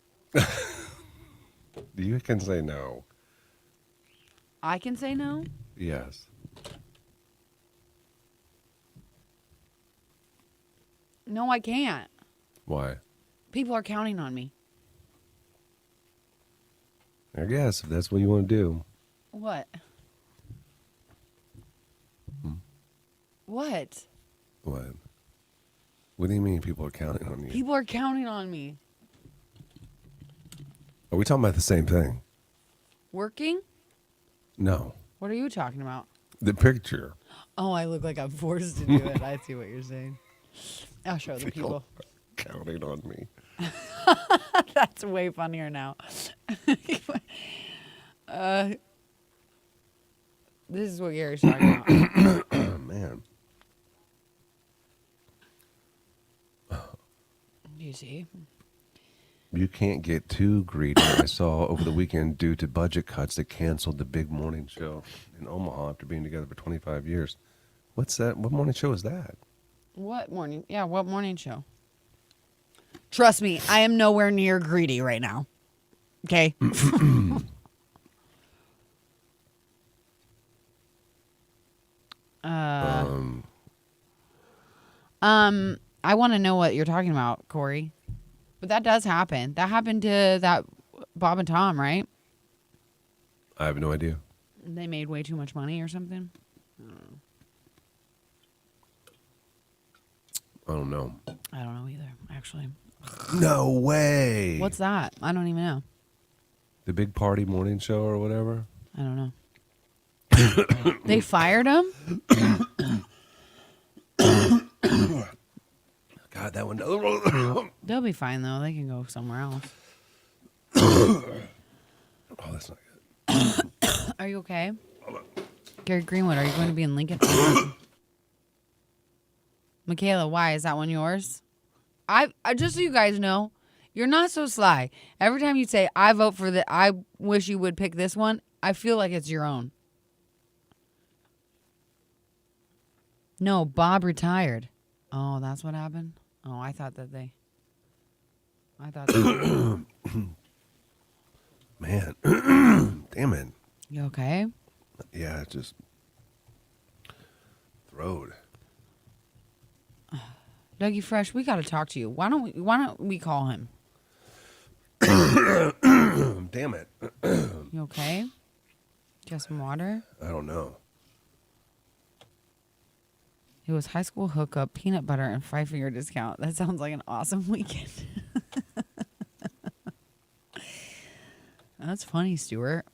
You can say no. I can say no? Yes. No, I can't. Why? People are counting on me. I guess if that's what you want to do. What? What? What? What do you mean people are counting on you? People are counting on me. Are we talking about the same thing? Working? No. What are you talking about? The picture. Oh, I look like I'm forced to do it. I see what you're saying. I'll show the people. Counting on me. That's way funnier now. This is what Gary's talking about. Oh, man. Do you see? You can't get too greedy. I saw over the weekend due to budget cuts they canceled the big morning show in Omaha after being together for 25 years. What's that? What morning show is that? What morning? Yeah, what morning show? Trust me, I am nowhere near greedy right now. Okay? I want to know what you're talking about, Corey. But that does happen. That happened to that Bob and Tom, right? I have no idea. They made way too much money or something. I don't know. I don't know either, actually. No way. What's that? I don't even know. The big party morning show or whatever? I don't know. They fired him? God, that one does. They'll be fine, though. They can go somewhere else. Oh, that's not good. Are you okay? Gary Greenwood, are you going to be in Lincoln? Michaela, why? Is that one yours? I just so you guys know, you're not so sly. Every time you say, I vote for the, I wish you would pick this one, I feel like it's your own. No, Bob retired. Oh, that's what happened? Oh, I thought that. Man. Damn it. You okay? Yeah, just throat. Dougie Fresh, we got to talk to you. Why don't we call him? Damn it. You okay? Get some water? I don't know. It was high school hookup, peanut butter, and 5-finger discount. That sounds like an awesome weekend. That's funny, Stuart.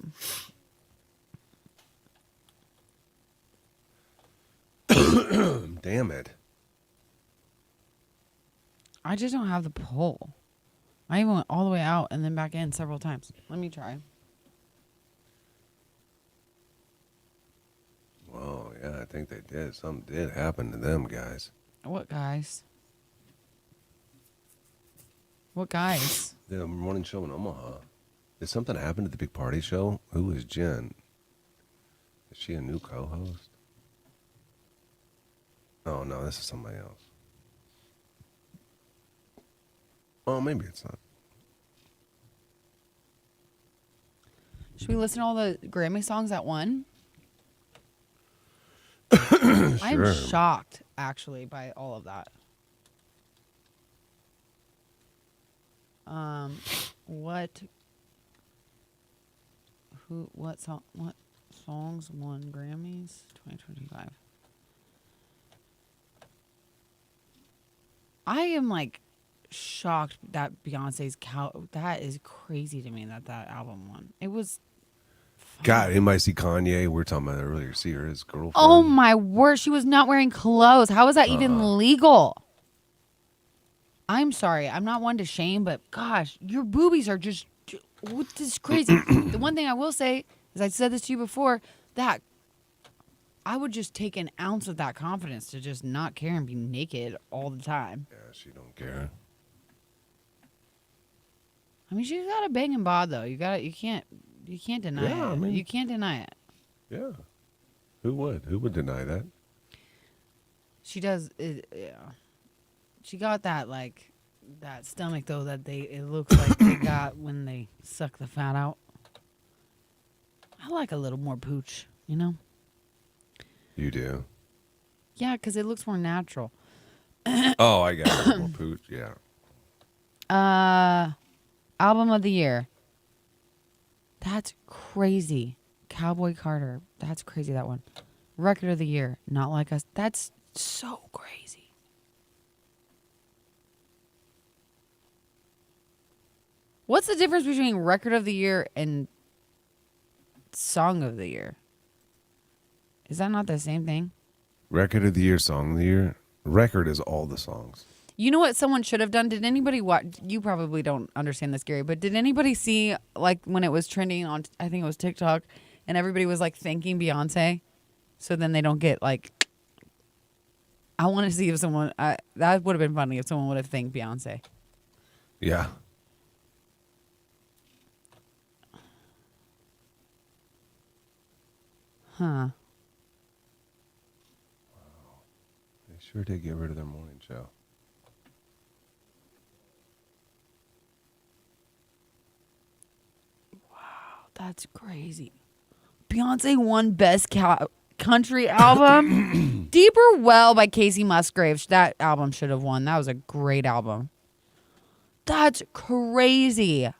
Damn it. I just don't have the pull. I even went all the way out and then back in several times. Let me try. Well, yeah, I think they did. Something did happen to them guys. What guys? What guys? The morning show in Omaha. Did something happen at the big party show? Who is Jen? Is she a new co-host? Oh, no, this is somebody else. Oh, maybe it's not. Should we listen to all the Grammy songs at one? Sure. I'm shocked, actually, by all of that. What songs won Grammys 2025? I am like shocked that Beyonce's that is crazy to me that album won. It was fun. God, anybody see Kanye? We were talking about that earlier. See her, his girlfriend. Oh my word, she was not wearing clothes. How is that even legal? I'm sorry, I'm not one to shame, but gosh, your boobies are just crazy. The one thing I will say is, I said this to you before, that I would just take an ounce of that confidence to just not care and be naked all the time. Yeah, she don't care. I mean, she's got a banging bod though. You can't deny it. I mean, you can't deny it. Yeah. Who would? Who would deny that? She does. Yeah. She got that that stomach though that it looks like they got when they suck the fat out. I like a little more pooch, you know. You do. Yeah, because it looks more natural. Oh, I got a little more pooch. Yeah. Album of the year. That's crazy. Cowboy Carter. That's crazy, that one. Record of the year. Not Like Us. That's so crazy. What's the difference between record of the year and song of the year? Is that not the same thing? Record of the year, song of the year. Record is all the songs. You know what someone should have done? Did anybody watch? You probably don't understand this, Gary, but did anybody see when it was trending on, I think it was TikTok, and everybody was thanking Beyonce? So then they don't get I want to see if someone, that would have been funny if someone would have thanked Beyonce. Yeah. Huh. They sure did get rid of their morning show. That's crazy. Beyonce won Best Country Album. Deeper Well by Casey Musgraves. That album should have won. That was a great album. That's crazy.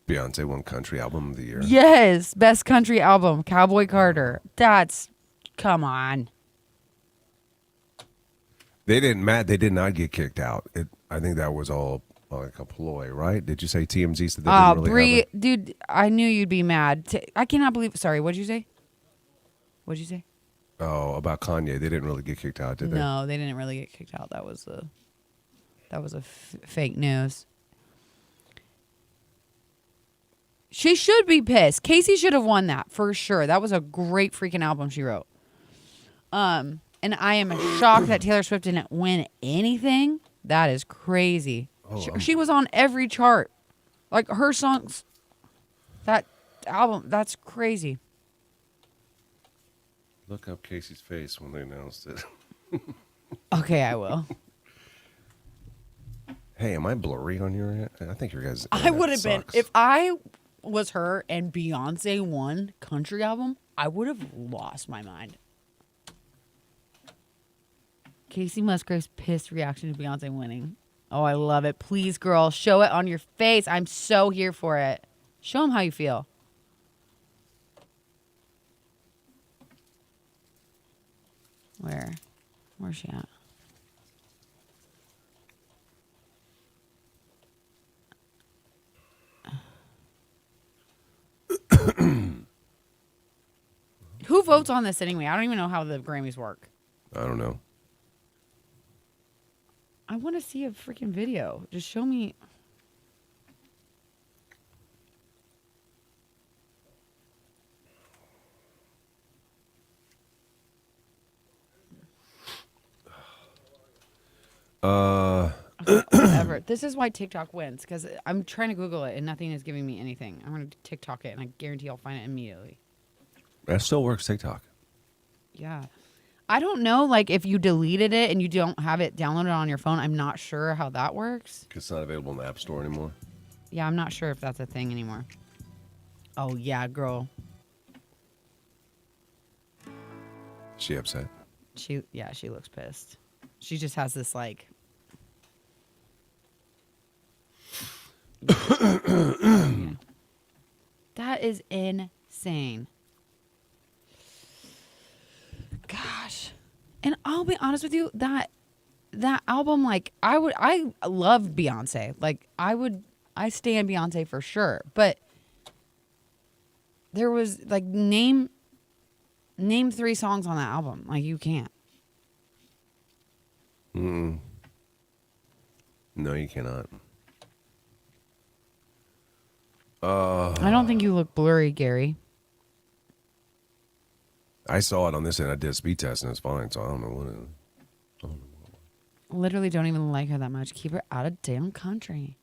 Beyonce won Country Album of the Year. Yes. Best Country Album. Cowboy Carter. Come on. They did not get kicked out. I think that was all like a ploy, right? Did you say TMZ said they didn't really Bree, have dude, I knew you'd be mad. I cannot believe. Sorry, what'd you say? What'd you say? Oh, about Kanye. They didn't really get kicked out, did they? No, they didn't really get kicked out. That was fake news. She should be pissed. Casey should have won that for sure. That was a great freaking album she wrote. And I am shocked that Taylor Swift didn't win anything. That is crazy. Oh, she was on every chart. Her songs, that album, that's crazy. Look up Casey's face when they announced it. Okay, I will. Hey, am I blurry on your end? I think your guys. I would have been. If I was her and Beyonce won country album, I would have lost my mind. Casey Musgrave's pissed reaction to Beyonce winning. Oh, I love it. Please, girl, show it on your face. I'm so here for it. Show them how you feel. Where's she at? Who votes on this anyway? I don't even know how the Grammys work. I don't know. I want to see a freaking video. Just show me. Whatever. This is why TikTok wins, because I'm trying to Google it and nothing is giving me anything. I'm going to TikTok it and I guarantee I'll find it immediately. That still works, TikTok. Yeah. I don't know, if you deleted it and you don't have it downloaded on your phone, I'm not sure how that works. It's not available in the App Store anymore. Yeah, I'm not sure if that's a thing anymore. Oh, yeah, girl. She upset? She looks pissed. She just has this, Yeah. That is insane. Gosh. And I'll be honest with you, that album, I love Beyonce. I stand Beyonce for sure. But there was name 3 songs on that album. You can't. No, you cannot. I don't think you look blurry, Gary. I saw it on this end. I did a speed test and it's fine, so I don't know what it is. Literally don't even like her that much. Keep her out of damn country.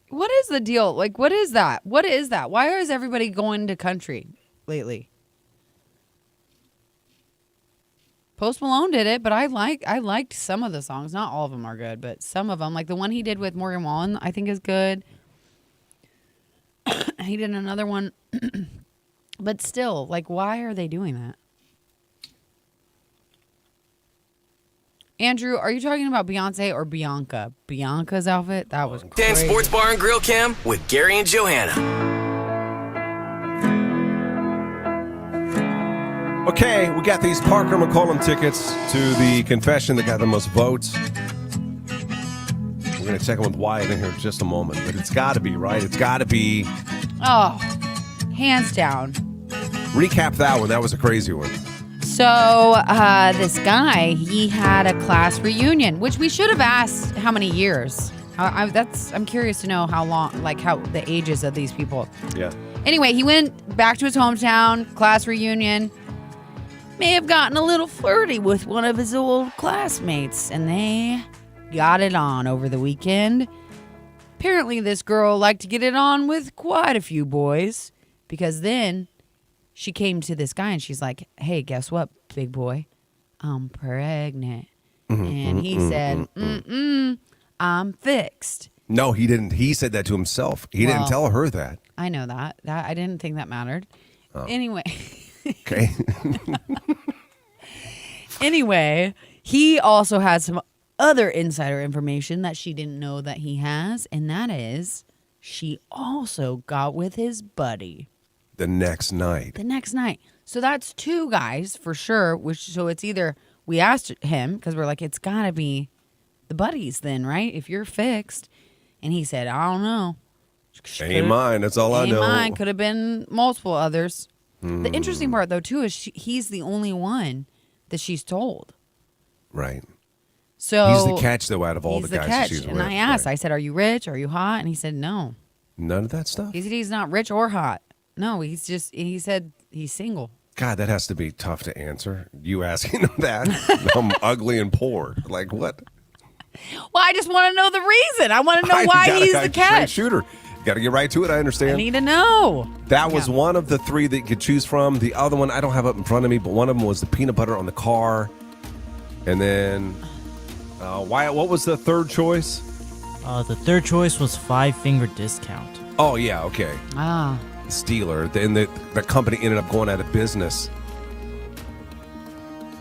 What is the deal? Like, what is that? What is that? Why is everybody going to country lately? Post Malone did it, but I liked some of the songs. Not all of them are good, but some of them, like the one he did with Morgan Wallen, I think is good. He did another one, but still, like, why are they doing that? Andrew, are you talking about Beyonce or Bianca? Bianca's outfit? That was Dan crazy. Sports Bar and Grill Cam with Gary and Johanna. Okay, we got these Parker McCollum tickets to the confession that got the most votes. We're going to check in with Wyatt in here in just a moment, but it's got to be, right? It's got to be. Oh, hands down. Recap that one. That was a crazy one. So this guy, he had a class reunion, which we should have asked how many years. I'm curious to know how long, like how the ages of these people. Yeah. Anyway, he went back to his hometown, class reunion. May have gotten a little flirty with one of his old classmates, and they got it on over the weekend. Apparently, this girl liked to get it on with quite a few boys, because then she came to this guy and she's like, hey, guess what, big boy? I'm pregnant. And he said, I'm fixed. No, he didn't. He said that to himself. He didn't tell her that. I know that. I didn't think that mattered. Anyway. Okay. Anyway, he also had some other insider information that she didn't know that he has, and that is she also got with his buddy. The next night. So that's two guys for sure. So it's either we asked him because we're like, it's got to be the buddies then, right? If you're fixed. And he said, I don't know. Ain't mine. That's all I know. Mine. Could have been multiple others. The interesting part, though, too, is he's the only one that she's told. Right. So he's the catch, though, out of all the guys that she's with. And I asked, I said, are you rich? Are you hot? And he said, no. None of that stuff? He said he's not rich or hot. No, he said he's single. God, that has to be tough to answer. You asking him that? I'm ugly and poor. Like, what? Well, I just want to know the reason. I want to know why he's the catch. Shooter. Got to get right to it. I understand. I need to know. That was one of the three that you could choose from. The other one, I don't have up in front of me, but one of them was the peanut butter on the car. And then, Wyatt, what was the third choice? The third choice was 5-finger discount. Oh, yeah, okay. Ah. Steeler. Then the company ended up going out of business.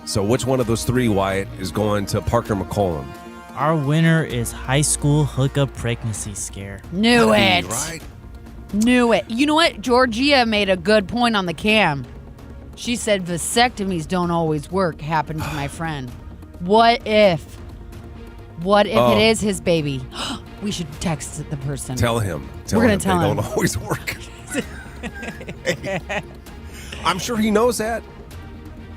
So which one of those three, Wyatt, is going to Parker McCollum? Our winner is high school hookup pregnancy scare. Knew it. Right? Knew it. You know what? Georgia made a good point on the cam. She said vasectomies don't always work. Happened to my friend. What if? What if it is his baby? We should text the person. Tell him. We're going to tell him. They don't always work. I'm sure he knows that.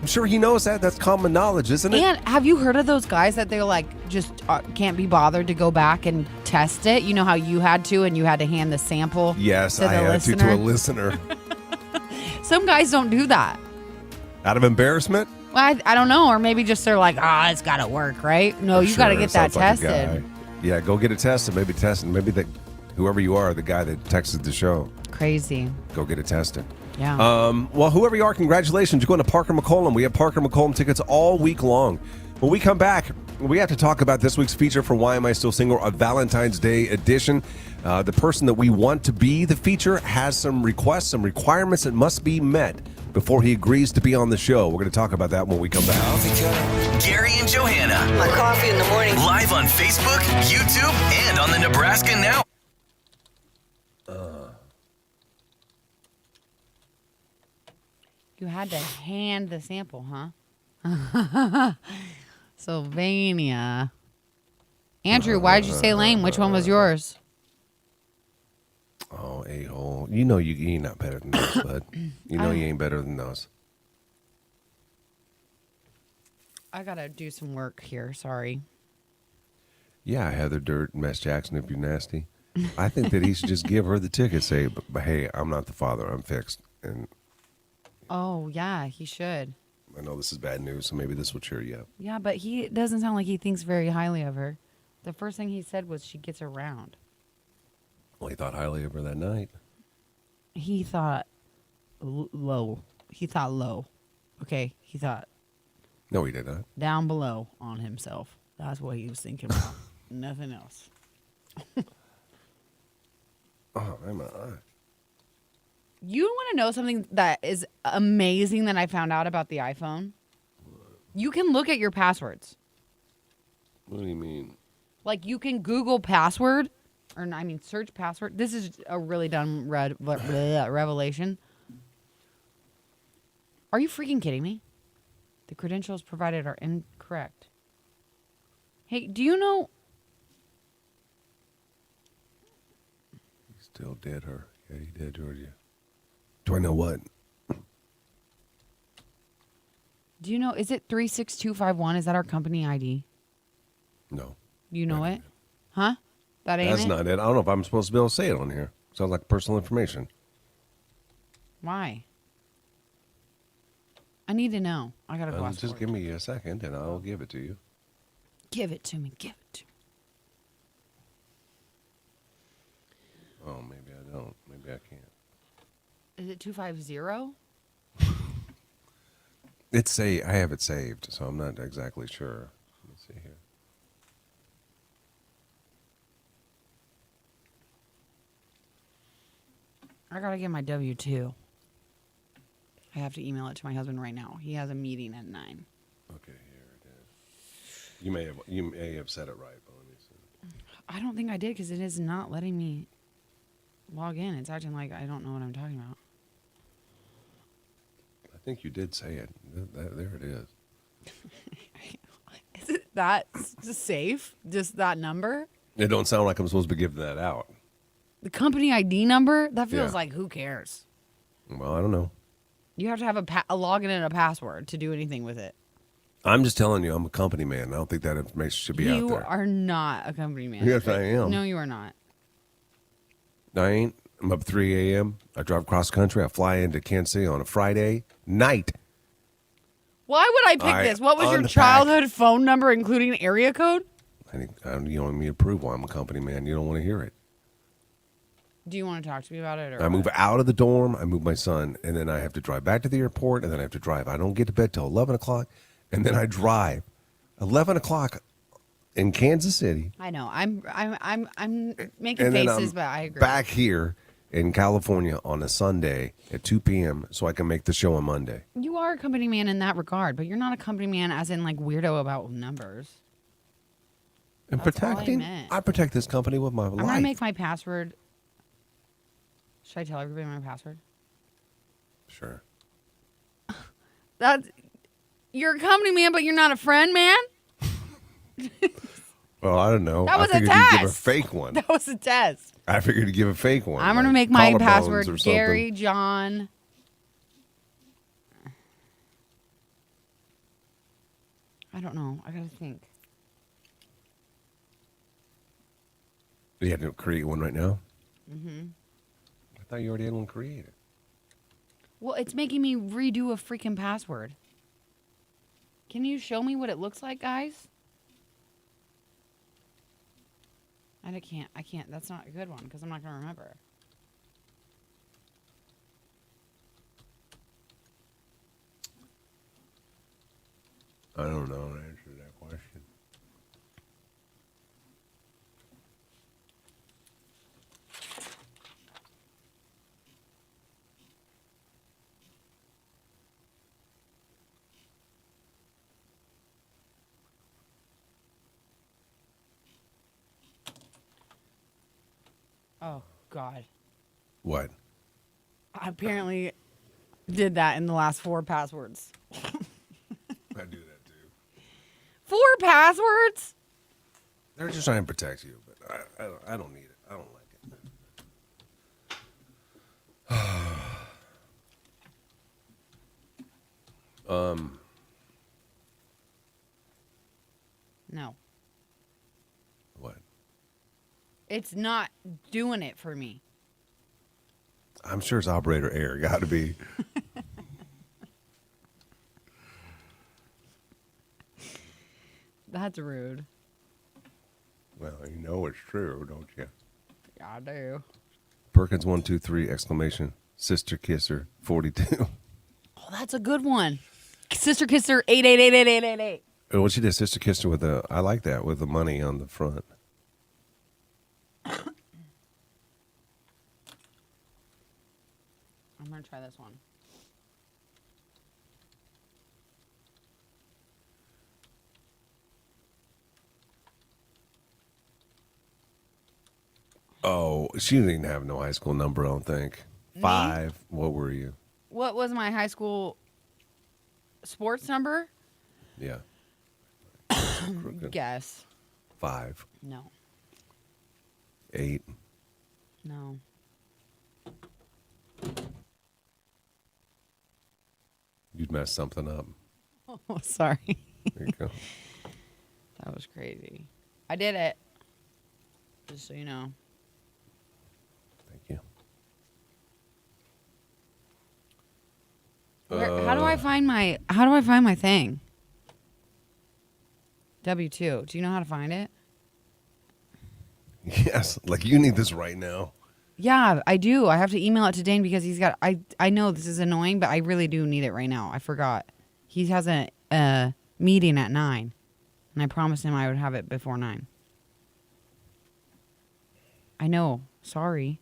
That's common knowledge, isn't it? And have you heard of those guys that they're like just can't be bothered to go back and test it? You know how you had to and you had to hand the sample Yes, to the I had listener? to a listener. Some guys don't do that. Out of embarrassment? Well, I don't know. Or maybe just they're like, it's got to work, right? No, you got to get that Sounds like a tested. guy. Yeah, go get it tested. Maybe test it. Maybe whoever you are, the guy that texted the show. Crazy. Go get it tested. Yeah. Well, whoever you are, congratulations. You're going to Parker McCollum. We have Parker McCollum tickets all week long. When we come back, we have to talk about this week's feature for Why Am I Still Single, a Valentine's Day edition. The person that we want to be the feature has some requests, some requirements that must be met before he agrees to be on the show. We're going to talk about that when we come back. Gary and Johanna. My coffee in the morning. Live on Facebook, YouTube, and on the Nebraska Now. You had to hand the sample, huh? Sylvania. Andrew, why did you say lame? Which one was yours? Oh, a-hole. You know you're not better than those, bud. You know you ain't better than those. I got to do some work here. Sorry. Yeah, Heather Dirt, Mass Jackson, if you're nasty. I think that he should just give her the ticket, say, but hey, I'm not the father. I'm fixed. And Oh, yeah, he should. I know this is bad news, so maybe this will cheer you up. Yeah, but he doesn't sound like he thinks very highly of her. The first thing he said was she gets around. Well, he thought highly of her that night. He thought low. He thought low. Okay, he thought No, he did not. down below on himself. That's what he was thinking about. Nothing else. Oh, my eye. You want to know something that is amazing that I found out about the iPhone? You can look at your passwords. What do you mean? Like you can Google password, search password. This is a really dumb revelation. Are you freaking kidding me? The credentials provided are incorrect. Hey, do you know? He still did her. Yeah, he did, Georgia. Do I know what? Do you know? Is it 36251? Is that our company ID? No. Do you know it? Huh? That ain't That's it? not it. I don't know if I'm supposed to be able to say it on here. Sounds like personal information. Why? I need to know. I gotta go ask Just for it. give me a second, and I'll give it to you. Give it to me. Give it to me. Oh, maybe I don't. Maybe I can't. Is it 250? I have it saved, so I'm not exactly sure. Let's see here. I gotta get my W-2. I have to email it to my husband right now. He has a meeting at 9. Okay, here it is. You may have said it right, but let me see. I don't think I did because it is not letting me log in. It's acting like I don't know what I'm talking about. I think you did say it. There it is. Is it that safe? Just that number? It don't sound like I'm supposed to be giving that out. The company ID number? That feels Yeah. like who cares? Well, I don't know. You have to have a login and a password to do anything with it. I'm just telling you, I'm a company man. I don't think that information should be out You there. are not a company man. Yes, I am. No, you are not. I ain't. I'm up 3 a.m. I drive across country. I fly into Kansas City on a Friday night. Why would I pick this? What was your childhood phone number, including area code? I think you want me to prove why I'm a company man. You don't want to hear it. Do you want to talk to me about it? Or I move what? out of the dorm. I move my son, and then I have to drive back to the airport, and then I have to drive. I don't get to bed till 11 o'clock, and then I drive 11 o'clock in Kansas City. I know. I'm making And then faces, I'm but I agree. back here in California on a Sunday at 2 p.m. so I can make the show on Monday. You are a company man in that regard, but you're not a company man as in like weirdo about numbers. And That's all I protecting, meant. I protect this company with my I'm life. gonna make my password. Should I tell everybody my password? Sure. You're a company man, but you're not a friend man. Well, I don't know. That was I a figured you'd give a test. fake one. That was a test. I figured you'd give a fake one. I'm gonna like make my collarbones password or something. Gary John. I don't know. I gotta think. You had to create one right now? Mm-hmm. I thought you already had one created. Well, it's making me redo a freaking password. Can you show me what it looks like, guys? I can't. That's not a good one because I'm not going to remember. I don't know the answer to that question. Oh, God. What? I apparently did that in the last 4 passwords. I do that too. 4 passwords? They're just trying to protect you, but I don't need it. I don't like it. No. What? It's not doing it for me. I'm sure it's operator error. Got to be. That's rude. Well, you know it's true, don't you? Yeah, I do. Perkins 123 exclamation. Sister Kisser 42. Oh, that's a good one. Sister Kisser 8888888. Oh, what she did, Sister Kisser with I like that, with the money on the front. I'm going to try this one. Oh, she didn't have no high school number, I don't think. 5. What were you? What was my high school sports number? Yeah. Guess. 5. No. 8. No. You'd mess something up. Oh, sorry. There you go. That was crazy. I did it. Just so you know. Thank you. How do I find my thing? W-2. Do you know how to find it? Yes, like you need this right now. Yeah, I do. I have to email it to Dane because he's got. I know this is annoying, but I really do need it right now. I forgot. He has a meeting at 9, and I promised him I would have it before 9. I know. Sorry.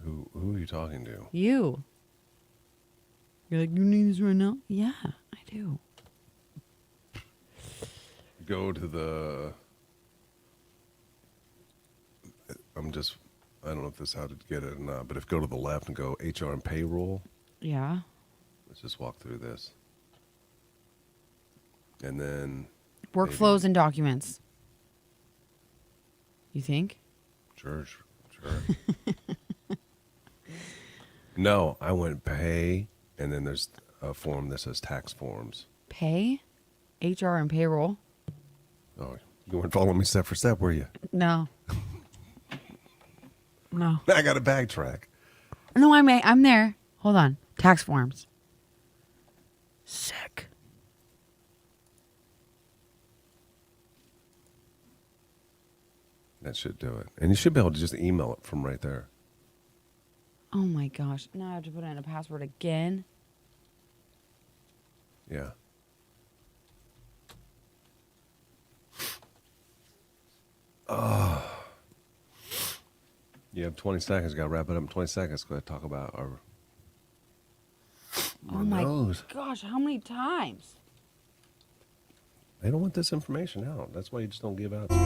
Who are you talking to? You. You're like, you need this right now? Yeah, I do. Go to the. I don't know if this is how to get it or not, but if go to the left and go HR and payroll. Yeah. Let's just walk through this. And then. Workflows and documents. You think? Sure. No, I went pay, and then there's a form that says tax forms. Pay? HR and payroll? Oh, you weren't following me step for step, were you? No. No. I got to backtrack. No, I'm there. Hold on. Tax forms. Sick. That should do it. And you should be able to just email it from right there. Oh my gosh. Now I have to put in a password again. Yeah. Oh. You have 20 seconds. Got to wrap it up in 20 seconds. Go ahead and talk about our Oh my nose. gosh. How many times? They don't want this information out. That's why you just don't give out stuff.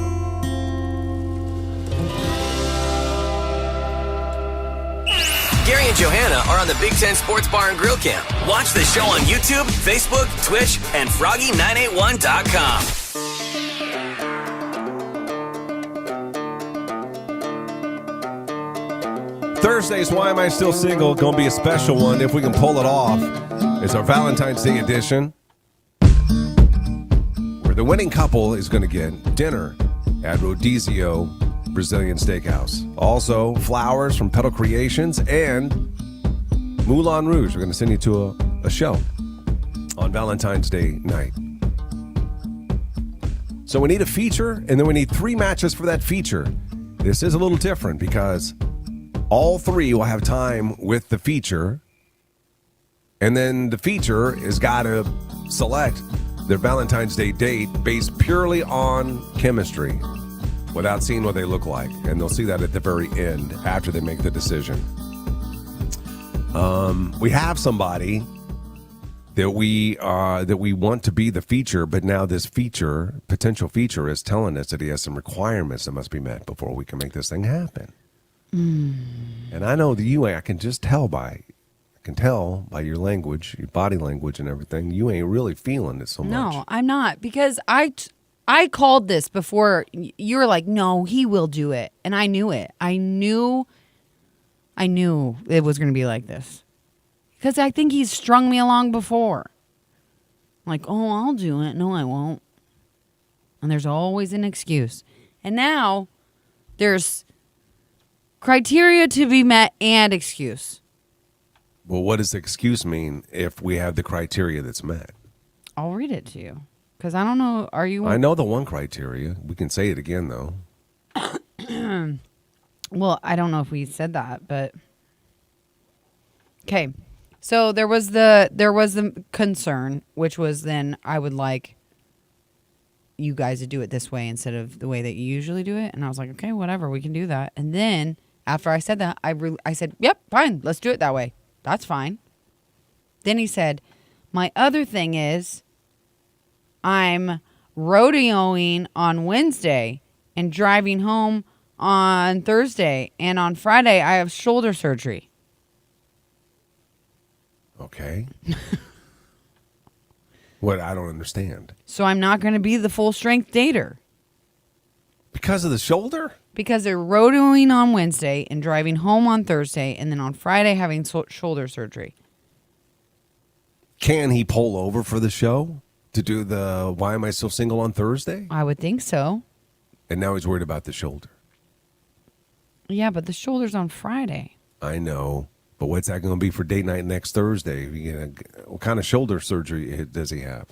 Gary and Johanna are on the Big Ten Sports Bar and Grill Camp. Watch the show on YouTube, Facebook, Twitch, and Froggy981.com. Thursday's Why Am I Still Single? Going to be a special one if we can pull it off. It's our Valentine's Day edition, where the winning couple is going to get dinner at Rodizio Brazilian Steakhouse. Also, flowers from Petal Creations and Moulin Rouge. We're going to send you to a show on Valentine's Day night. So we need a feature, and then we need 3 matches for that feature. This is a little different because all 3 will have time with the feature, and then the feature has got to select their Valentine's Day date based purely on chemistry without seeing what they look like. And they'll see that at the very end after they make the decision. We have somebody that we want to be the feature, but now this potential feature is telling us that he has some requirements that must be met before we can make this thing happen. And I know that I can tell by your language, your body language and everything, you ain't really feeling it so much. No, I'm not, because I called this before. You were like, no, he will do it. And I knew it. I knew it was going to be like this. Because I think he's strung me along before. Like, oh, I'll do it. No, I won't. And there's always an excuse. And now there's criteria to be met and excuse. Well, what does excuse mean if we have the criteria that's met? I'll read it to you. Because I don't know. Are you? I know the one criteria. We can say it again, though. Well, I don't know if we said that, but okay. So there was the concern, which was then I would like you guys to do it this way instead of the way that you usually do it. And I was like, okay, whatever, we can do that. And then after I said that, I said, yep, fine, let's do it that way. That's fine. Then he said, my other thing is I'm rodeoing on Wednesday and driving home on Thursday. And on Friday, I have shoulder surgery. Okay. What? I don't understand. So I'm not going to be the full strength dater. Because of the shoulder? Because they're rodeoing on Wednesday and driving home on Thursday, and then on Friday having shoulder surgery. Can he pull over for the show to do the Why Am I Still Single on Thursday? I would think so. And now he's worried about the shoulder. Yeah, but the shoulder's on Friday. I know. But what's that going to be for date night next Thursday? What kind of shoulder surgery does he have?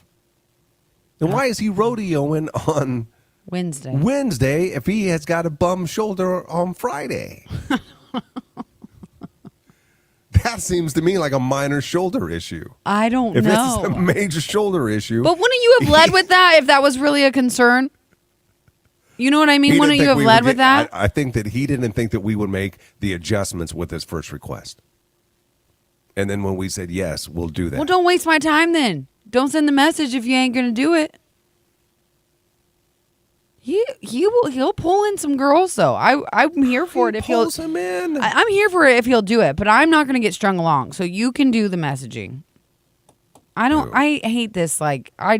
And why is he rodeoing on Wednesday if he has got a bum shoulder on Friday? That seems to me like a minor shoulder issue. I don't know. If know. it's a major shoulder issue. But wouldn't you have led with that if that was really a concern? You know what I mean? Wouldn't you have led with that? I think that he didn't think that we would make the adjustments with his first request. And then when we said yes, we'll do that. Well, don't waste my time then. Don't send the message if you ain't going to do it. He'll pull in some girls though. I'm here for it if he'll pulls him in. I'm here for it if he'll do it, but I'm not going to get strung along. So you can do the messaging. I hate this. Like I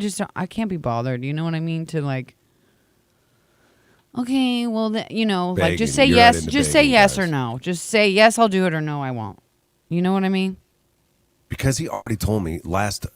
can't be bothered. You know what I mean? To like. Okay, well, like just say yes. Just say yes or no. Just say yes, I'll do it, or no, I won't. You know what I mean? Because he already told me last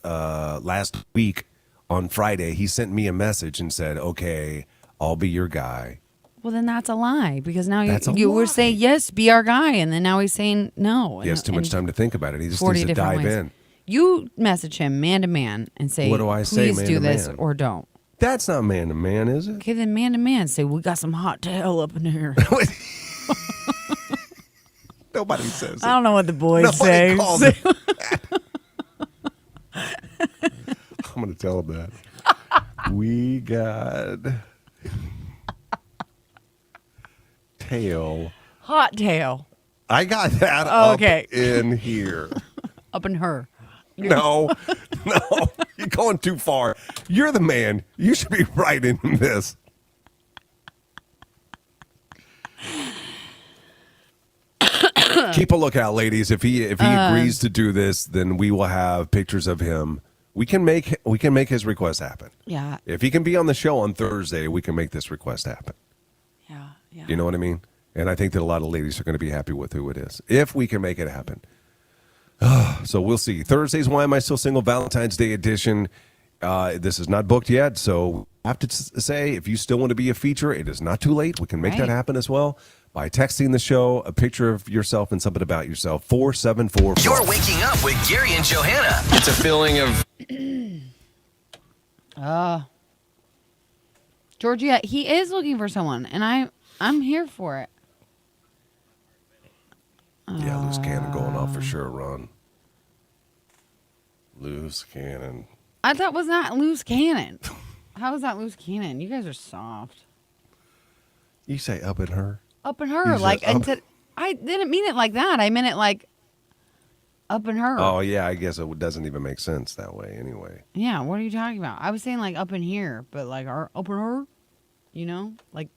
week on Friday, he sent me a message and said, "Okay, I'll be your guy." Well, then that's a lie because now you were saying yes, be our guy, and then now he's saying no. He has too much time to think about it. He just needs to dive in. You message him man to man and say, "What do I say? Please do this or don't." That's not man to man, is it? Okay, then man to man, say we got some hot tail up in here. Nobody says it. I don't know what the boys say. Calls it that. I'm going to tell him that. We got tail. Hot tail. I got that up in here. Up in her. No, you're going too far. You're the man. You should be writing this. Keep a lookout, ladies. If he agrees to do this, then we will have pictures of him. We can make his request happen. Yeah. If he can be on the show on Thursday, we can make this request happen. Yeah. You know what I mean? And I think that a lot of ladies are going to be happy with who it is if we can make it happen. So we'll see. Thursday's Why Am I Still Single? Valentine's Day edition. This is not booked yet, so I have to say, if you still want to be a feature, it is not too late. We can make that happen as well by texting the show a picture of yourself and something about yourself. 474. You're waking up with Gary and Johanna. It's a feeling of... Georgia, he is looking for someone, and I'm here for it. Yeah, loose cannon going off for sure, Ron. Loose cannon. I thought was not loose cannon. How is that loose cannon? You guys are soft. You say up in her? Up in her. Like, I didn't mean it like that. I meant it like up in her. Oh, yeah, I guess it doesn't even make sense that way anyway. Yeah, what are you talking about? I was saying like up in here, but like up in her, like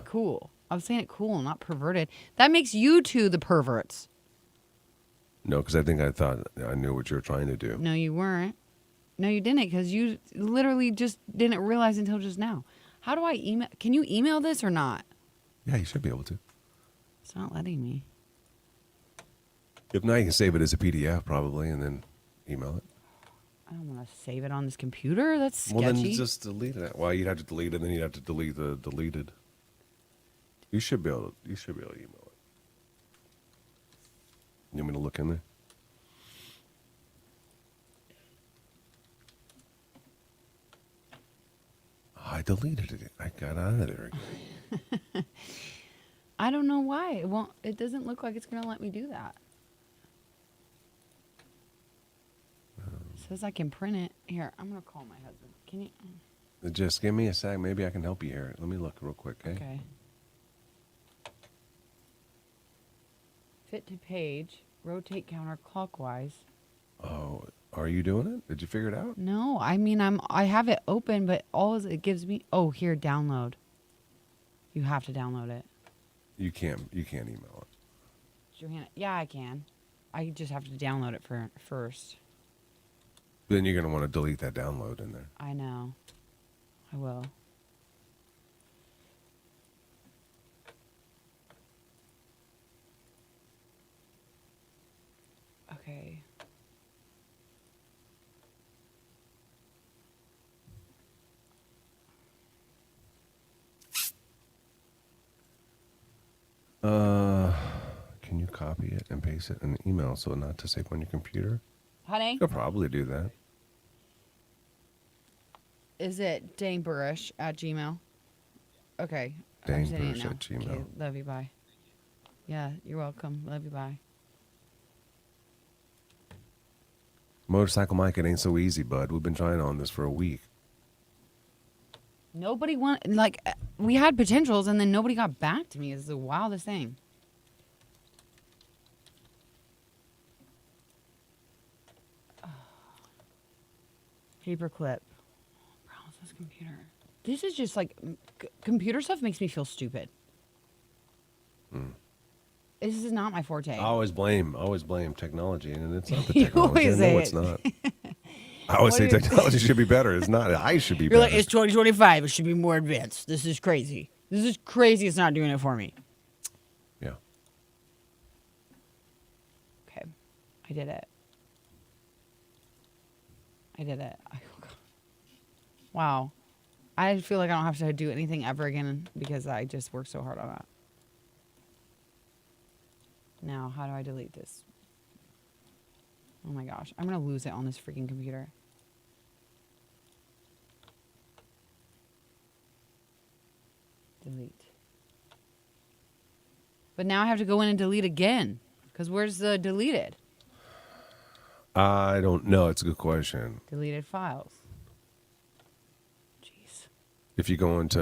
cool. I was saying it cool, not perverted. That makes you two the perverts. No, because I thought I knew what you were trying to do. No, you weren't. No, you didn't, because you literally just didn't realize until just now. How do I email? Can you email this or not? Yeah, you should be able to. It's not letting me. If not, you can save it as a PDF probably and then email it. I don't want to save it on this computer. That's sketchy. Well, then just delete it. Well, you'd have to delete it, and then you'd have to delete the deleted. You should be able to email it. You want me to look in there? deleted it. I got out of there again. I don't know why. It won't. It doesn't look like it's gonna let me do that. It says I can print it. Here, I'm gonna call my husband. Can you? Just give me a sec. Maybe I can help you here. Let me look real quick, okay? Okay. Fit to page. Rotate counterclockwise. Oh, are you doing it? Did you figure it out? No, I mean I have it open, but all it gives me. Oh, here, download. You have to download it. You can't email it. Johanna, yeah, I can. I just have to download it first. Then you're gonna want to delete that download in there. I know. I will. Okay. Can you copy it and paste it in the email so not to save on your computer? Honey? You'll probably do that. Is it daneburish@gmail.com? Okay. I'm sending it now. daneburish@gmail.com. Okay, love you, bye. Yeah, you're welcome. Love you, bye. Motorcycle Mike, it ain't so easy, bud. We've been trying on this for a week. Nobody we had potentials and then nobody got back to me. It's the wildest thing. Paperclip. Browse this computer. This is just like computer stuff makes me feel stupid. This is not my forte. I always blame technology, and it's not the You technology. always I know say it's it. not. I always say technology should be better. It's not. I should be You're better. like, it's 2025. It should be more advanced. This is crazy. This is crazy. It's not doing it for me. Yeah. Okay. I did it. Wow. I feel like I don't have to do anything ever again because I just worked so hard on that. Now, how do I delete this? Oh my gosh. I'm going to lose it on this freaking computer. Delete. But now I have to go in and delete again. Because where's the deleted? I don't know. It's a good question. Deleted files. Jeez. If you go into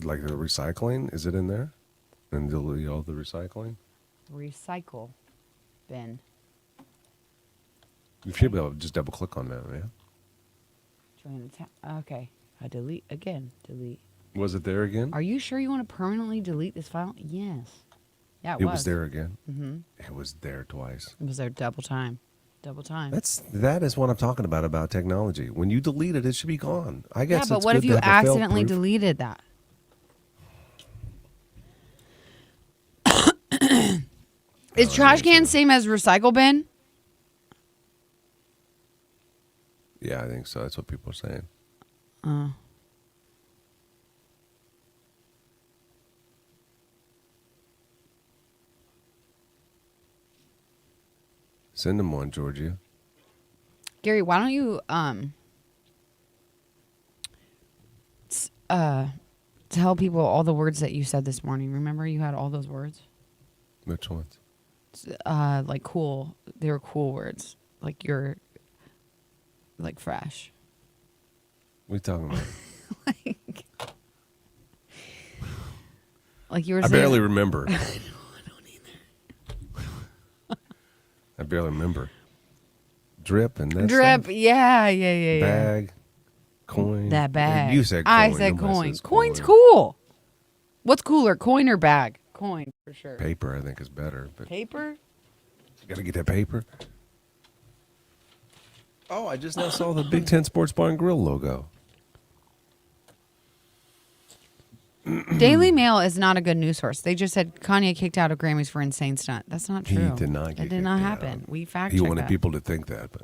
like the recycling, is it in there? And delete all the recycling? Recycle bin. You should be able to just double click on that, yeah. Join the tab. Okay. I delete again. Delete. Was it there again? Are you sure you want to permanently delete this file? Yes. Yeah, It was there again. Mm-hmm. It was there twice. It was there double time. Double time. That is what I'm talking about technology. When you delete it, it should be gone. I guess. Yeah, but it's what good if to you have a accidentally fail-proof- deleted that? Is trash can same as recycle bin? Yeah, I think so. That's what people are saying. Send them one, Georgia. Gary, why don't you tell people all the words that you said this morning? Remember you had all those words? Which ones? Like cool. They were cool words. Like you're like fresh. What are you talking about? Like you were I saying. barely remember. I don't either. I barely remember. Drip and that Drip. stuff? Yeah. Bag. Coin. That bag. You said coin. I said Nobody coin. says Coin's coin. cool. What's cooler, coin or bag? Coin for sure. Paper, I think, is better. But Paper? you got to get that paper. Oh, I just now saw the Big Ten Sports Bar and Grill logo. Daily Mail is not a good news source. They just said Kanye kicked out of Grammys for insane stunt. That's not true. He did not get That did not kicked happen. out. We fact He checked wanted that. people to think that, but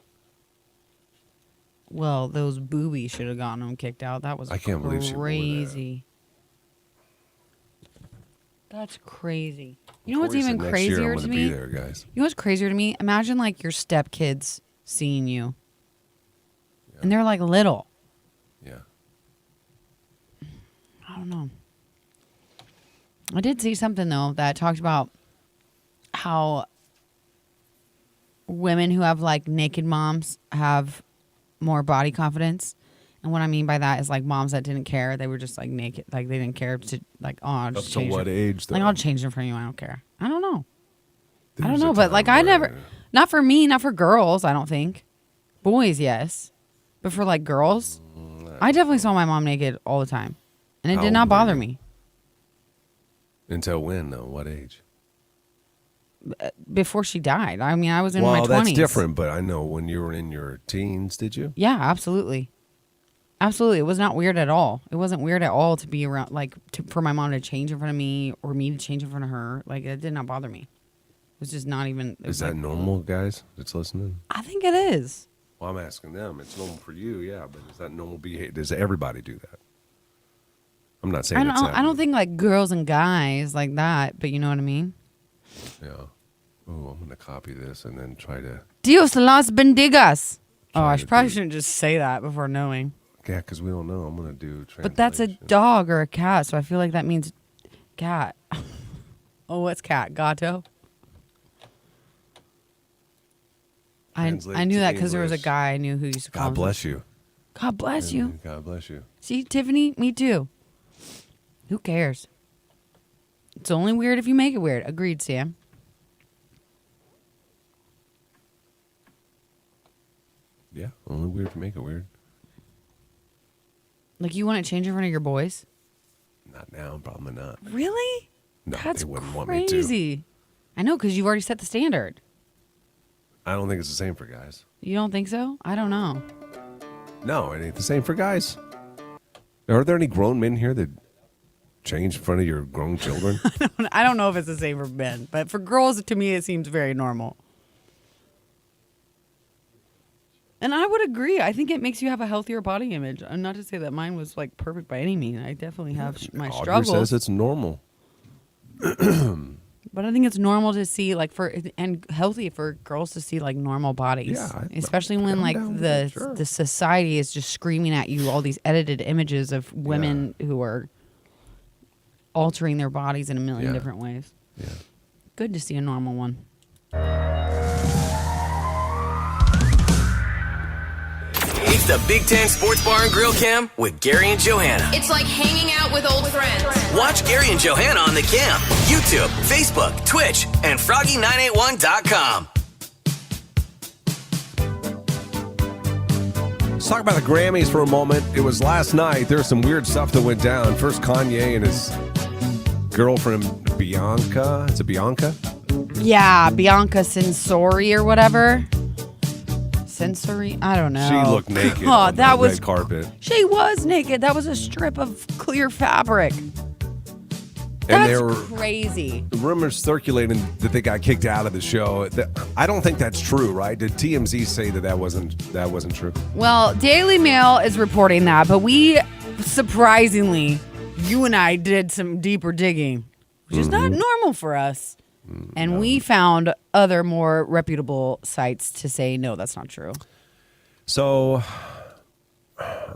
Well, those boobies should have gotten him kicked out. That was I can't believe she wore that. crazy. That's crazy. You know what's Corey said even next year crazier I'm to gonna me? be there, guys. You know what's crazier to me? Imagine like your stepkids seeing you. And they're like little. Yeah. don't know. I did see something though that talked about how women who have like naked moms have more body confidence. And what I mean by that is like moms that didn't care. They were just like naked. Like they didn't care to like, oh, I'll just change what her. age though? Like I'll change it for you. I don't care. I don't know. I There's don't know. a But like time I where- never, not for me, not for girls, I don't think. Boys, yes. But for like girls, I definitely saw my mom naked all the time. And it How did not old were bother you? me. Until when though? What age? Before she died. I mean, I was in Well, my 20s. that's different, but I know when you were in your teens, did you? Yeah, absolutely. Absolutely. It was not weird at all. It wasn't weird at all to be around, like, for my mom to change in front of me or me to change in front of her. Like, it did not bother me. It was just not even. Is that normal, guys that's listening? I think it is. Well, I'm asking them. It's normal for you, yeah, but is that normal behavior? Does everybody do that? I'm not saying it's I don't think, like, girls and guys like that, but you know what I mean? Yeah. Oh, I'm going to copy this and then try to. Dios las bendigas. Oh, I to probably do- shouldn't just say that before knowing. Yeah, because we don't know. I'm going to do translation. But that's a dog or a cat, so I feel like that means cat. Oh, what's cat? Gato? I Translate knew to that because there was a English. guy I knew who used to call God him. bless you. God bless you. God bless you. See, Tiffany, me too. Who cares? It's only weird if you make it weird. Agreed, Sam. Yeah, only weird if you make it weird. Like, you want to change in front of your boys? Not now, probably not. Really? No, That's they wouldn't want me to. crazy. I know, because you've already set the standard. I don't think it's the same for guys. You don't think so? I don't know. No, it ain't the same for guys. Are there any grown men here that change in front of your grown children? I don't know if it's the same for men, but for girls, to me, it seems very normal. And I would agree. I think it makes you have a healthier body image. And not to say that mine was like perfect by any means. I definitely have my Audrey struggles. says it's normal. But I think it's normal to see and healthy for girls to see like normal bodies. Yeah, especially when I'm like down with that, sure. the society is just screaming at you all these edited images of women who are altering their bodies in a million different ways. Yeah. Good to see a normal one. It's the Big Ten Sports Bar and Grill Cam with Gary and Johanna. It's like hanging out with old friends. Watch Gary and Johanna on the cam, YouTube, Facebook, Twitch, and Froggy981.com. Let's talk about the Grammys for a moment. It was last night. There's some weird stuff that went down. First, Kanye and his girlfriend, Bianca. Is it Bianca? Yeah, Bianca Sensori or whatever. Sensory? I don't know. She looked naked Oh, on that the was red carpet. She was naked. That was a strip of clear fabric. And That's there were crazy. rumors circulating that they got kicked out of the show. I don't think that's true, right? Did TMZ say that wasn't true? Well, Daily Mail is reporting that, but we surprisingly, you and I did some deeper digging, which is not normal for us. And we found other more reputable sites to say, no, that's not true. So,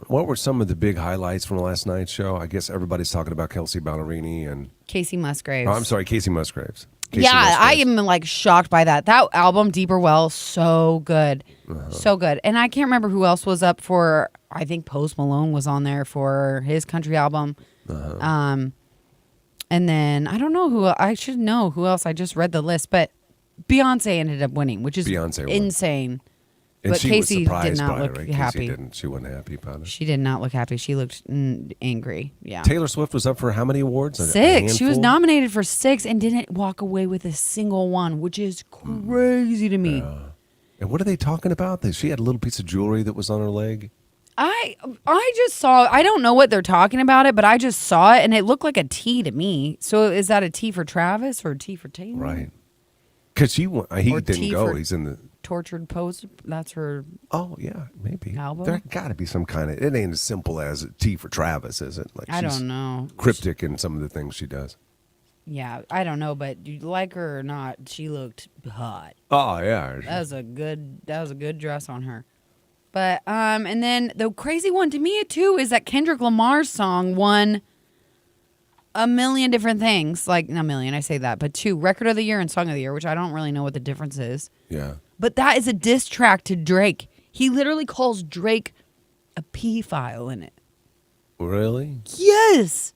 what were some of the big highlights from last night's show? I guess everybody's talking about Kelsey Ballerini and... Casey Musgraves. Oh, I'm sorry, Casey Musgraves. Yeah, I am like shocked by that. That album, Deeper Well, so good. So good. And I can't remember who else was up for, I think Post Malone was on there for his country album. And then I don't know I should know who else. I just read the list, but Beyonce ended up winning, which is Beyonce won. insane. And But she Casey was surprised did not by look it, right? happy. She wasn't happy about it. She did not look happy. She looked angry. Yeah. Taylor Swift was up for how many awards? A 6. She was handful? nominated for 6 and didn't walk away with a single one, which is crazy to me. And what are they talking about? She had a little piece of jewelry that was on her leg. I just saw, I don't know what they're talking about it, but I just saw it and it looked like a T to me. So is that a T for Travis or a T for Taylor? Right. Because he Or didn't T go. for- He's in the... Tortured Pose, that's her. Oh, yeah, maybe. Album? There got to be some kind of... It ain't as simple as T for Travis, is it? Like I she's don't know. cryptic in some of the things she does. Yeah, I don't know, but you like her or not, she looked hot. Oh, yeah. That was a good dress on her. But and then the crazy one to me too is that Kendrick Lamar's song won a million different things. Like, not a million, I say that, but 2, Record of the Year and Song of the Year, which I don't really know what the difference is. Yeah. But that is a diss track to Drake. He literally calls Drake a P-file in it. Really? Yes.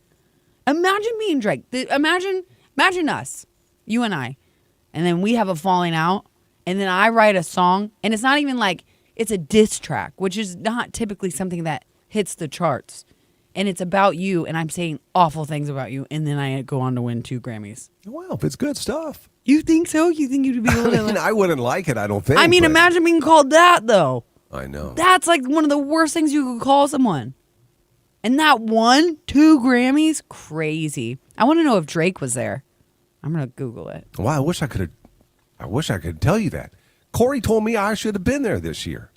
Imagine me and Drake. Imagine us, you and I, and then we have a falling out, and then I write a song, and it's not even like it's a diss track, which is not typically something that hits the charts. And it's about you, and I'm saying awful things about you, and then I go on to win 2 Grammys. Well, if it's good stuff. You think so? You think you'd be able to? I wouldn't like it, I don't think. I mean, but imagine being called that, though. I know. That's like one of the worst things you could call someone. And that won 2 Grammys? Crazy. I want to know if Drake was there. I'm going to Google it. Wow, I wish I could tell you that. Corey told me I should have been there this year.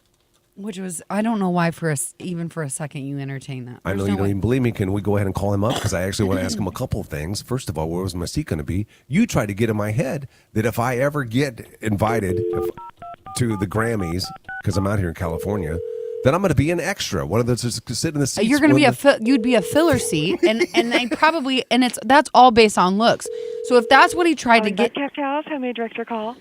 Which was, I don't know why even for a second you entertained that. I know you don't even believe me. Can we go ahead and call him up? Because I actually want to ask him a couple of things. First of all, where was my seat going to be? You tried to get in my head that if I ever get invited to the Grammys, because I'm out here in California, then I'm going to be an extra. One of those to sit in the seats. You're going to be you'd be a filler seat, and they probably, and that's all based on looks. So if that's what he tried to get. House, how may I direct your call?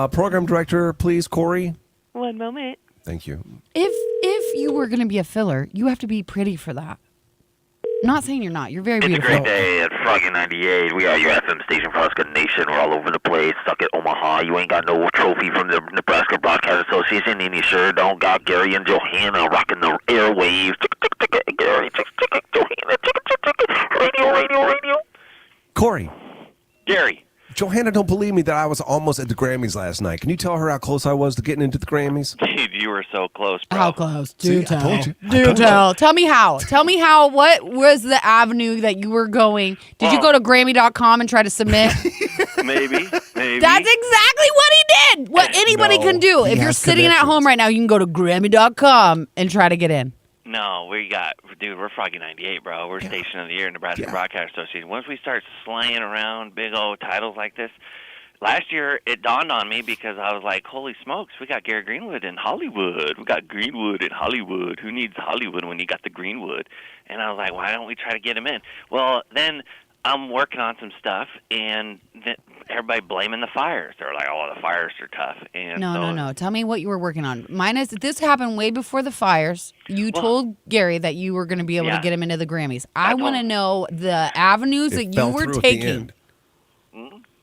Program director, please, Corey. One moment. Thank you. If you were going to be a filler, you have to be pretty for that. I'm not saying you're not. You're very beautiful. It's a great day at Froggy 98. We are your FM station for us, good nation. We're all over the place. Stuck at Omaha. You ain't got no trophy from the Nebraska Broadcast Association, and you sure don't got Gary and Johanna rocking the airwaves. Gary, Johanna, radio. Corey. Gary. Johanna don't believe me that I was almost at the Grammys last night. Can you tell her how close I was to getting into the Grammys? Dude, you were so close, bro. How close? Do tell. I told you. Do tell. Tell me how. Tell me how. What was the avenue that you were going? Did you go to Grammy.com and try to submit? Maybe. That's exactly what he did. What anybody can do. If you're sitting at home right now, you can go to Grammy.com and try to get in. No, we're Froggy 98, bro. We're Station of the Year, Nebraska Broadcast Association. Once we start slaying around big old titles like this, last year it dawned on me because I was like, holy smokes, we got Gary Greenwood in Hollywood. We got Greenwood in Hollywood. Who needs Hollywood when you got the Greenwood? And I was like, why don't we try to get him in? Well, then I'm working on some stuff, and everybody blaming the fires. They're like, oh, the fires are tough. And No. Tell me what you were working on. This happened way before the fires. You told Gary that you were going to be able to get him into the Grammys. I want to know the avenues that you were taking.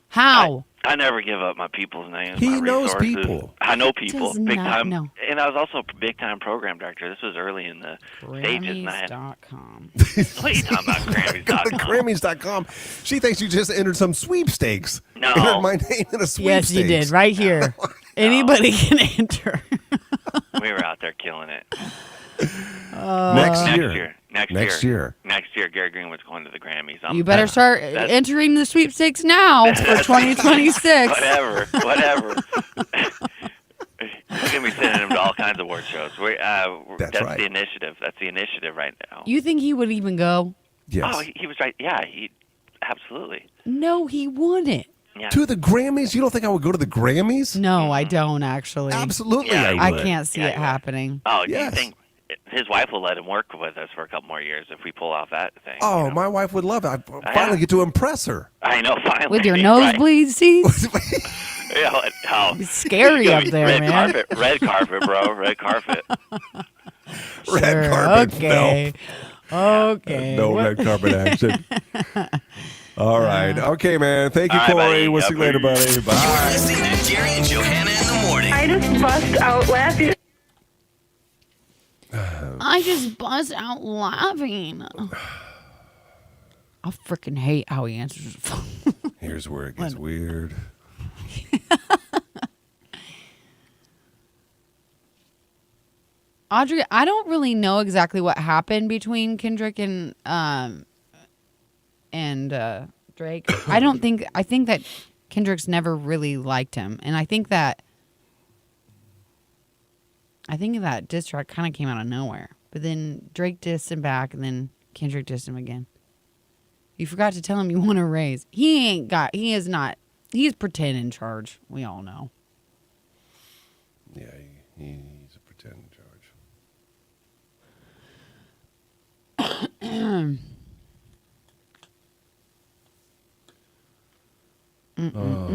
How? I never give up my people's names. He knows resources. people. I know people. Does Big not time. know. And I was also a big time program director. This was early in the stages. Grammys.com. What are you talking about, Grammys.com? Grammys.com. She thinks you just entered some sweepstakes. No. Entered my name in a sweepstakes. Yes, you did. Right here. Anybody can enter. We were out there killing it. Next year. Next year, Gary Greenwood's going to the Grammys. You better start entering the sweepstakes now for 2026. Whatever. We're going to be sending him to all kinds of award shows. That's right. The initiative. That's the initiative right now. You think he would even go? Yes. Oh, he was right. Yeah, absolutely. No, he wouldn't. Yeah. To the Grammys? You don't think I would go to the Grammys? No, I don't actually. Absolutely, Yeah, I would. I can't see it happening. Oh, do Yes. you think his wife will let him work with us for a couple more years if we pull off that thing? Oh, you know? my wife would love it. I finally get to impress her. I know, finally. With your right. nosebleed seats? Yeah, It's scary up there, red man. Red carpet, bro. Red carpet. Red carpet. Okay. Okay. No What- red carpet action. All right. Okay, man. Thank you, All right, Corey. buddy. We'll see you later, buddy. You're Bye. listening to Jerry and Johanna in the morning. I just bust out laughing. I just bust out laughing. I freaking hate how he answers the phone. Here's where it gets weird. Audrey, I don't really know exactly what happened between Kendrick and Drake. I think that Kendrick's never really liked him, and I think that diss track kind of came out of nowhere. But then Drake dissed him back, and then Kendrick dissed him again. You forgot to tell him you want a raise. He's pretend in charge. We all know. Yeah, he's a pretend in charge. man.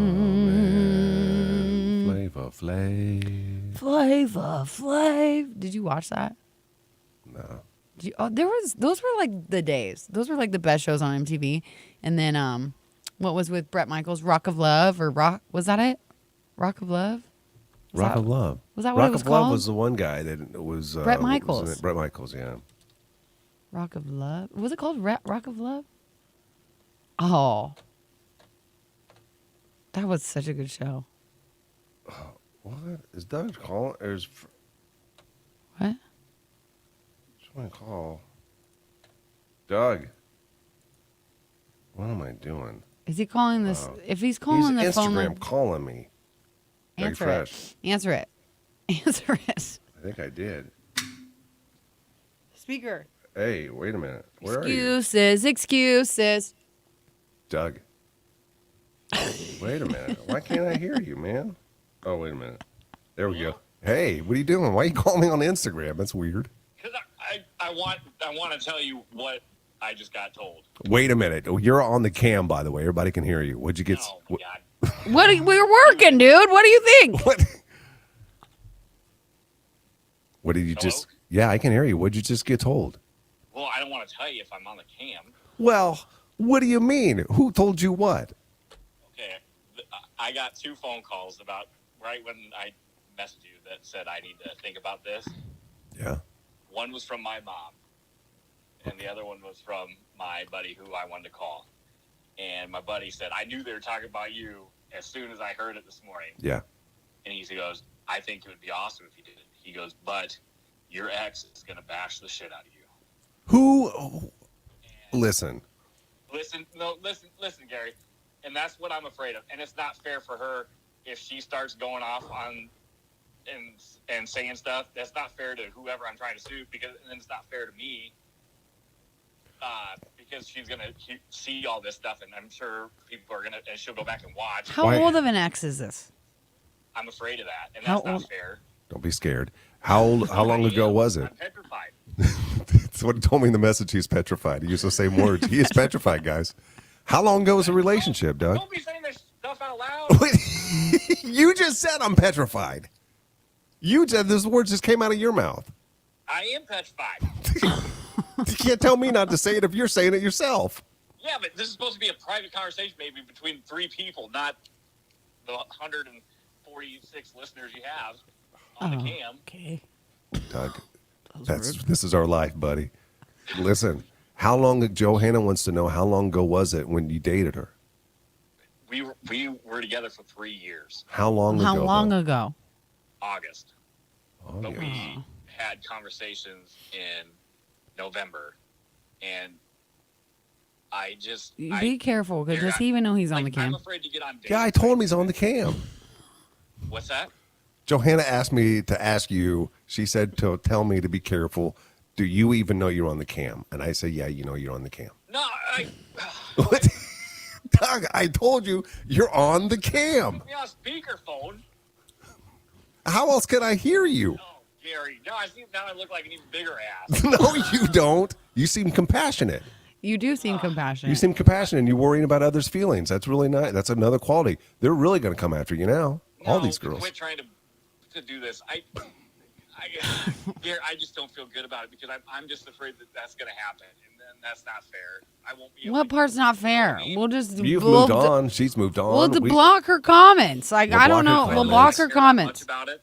Flavor Flav. Did you watch that? No. Those were like the days. Those were like the best shows on MTV. And then what was with Bret Michaels? Rock of Love was that it? Rock of Love? Rock of Love. Was that what it was called? Rock of Love was the one guy that was Bret Michaels. Bret Michaels, yeah. Rock of Love. Was it called Rock of Love? Oh. That was such a good show. What? Is Doug calling? What? Someone call. Doug. What am I doing? Is he calling this? If he's calling the phone. Instagram calling me. Answer it. Answer it. Answer it. I think I did. Speaker. Hey, wait a minute. Where Excuses. Excuses. Doug. Wait a minute. Why can't I hear you, man? Oh, wait a minute. There we go. Hey, what are you doing? Why are you calling me on Instagram? That's weird. Because I want to tell you what I just got told. Wait a minute. Oh, you're on the cam, by the way. Everybody can hear you. What'd you get? Oh, my God. We're working, dude. What do you think? What did you just? Yeah, I can hear you. What'd you just get told? Well, I don't want to tell you if I'm on the cam. Well, what do you mean? Who told you what? Okay, I got 2 phone calls about right when I messaged you that said I need to think about this. Yeah. One was from my mom, and the other one was from my buddy who I wanted to call. And my buddy said, I knew they were talking about you as soon as I heard it this morning. Yeah. And he goes, I think it would be awesome if you did it. He goes, but your ex is going to bash the shit out of you. Who? Listen, Gary. And that's what I'm afraid of. And it's not fair for her if she starts going off on and saying stuff. That's not fair to whoever I'm trying to sue, and then it's not fair to me. Because she's going to see all this stuff, and I'm sure people are going to, and she'll go back and watch. How old of an ex is this? I'm afraid of that, and that's not fair. Don't be scared. How long ago was it? I'm petrified. That's what he told me in the message. He's petrified. He used the same words. He is petrified, guys. How long ago was the relationship, Doug? Don't be saying this stuff out loud. You just said I'm petrified. You said those words just came out of your mouth. I am petrified. You can't tell me not to say it if you're saying it yourself. Yeah, but this is supposed to be a private conversation maybe between 3 people, not the 146 listeners you have on the cam. Okay. Doug, this is our life, buddy. Listen, Johanna wants to know how long ago was it when you dated her? We were together for 3 years. How long ago? August. But we had conversations in November, and be careful, because does he even know he's on the cam? I'm afraid to get on dates. Yeah, I told him he's on the cam. What's that? Johanna asked me to ask you. She said to tell me to be careful. Do you even know you're on the cam? And I said, yeah, you know you're on the cam. No, What? Doug, I told you you're on the cam. Put me on speakerphone. How else can I hear you? Oh, Gary. No, now I look like an even bigger ass. No, you don't. You seem compassionate. You do seem compassionate. You seem compassionate, and you're worrying about others' feelings. That's really nice. That's another quality. They're really going to come after you now. All these girls. Quit trying to do this. Gary, I just don't feel good about it because I'm just afraid that that's going to happen, and then that's not fair. I won't be. What part's not fair? We'll just. You've moved on. She's moved on. We'll block her comments. I don't know. We'll block her comments. About it.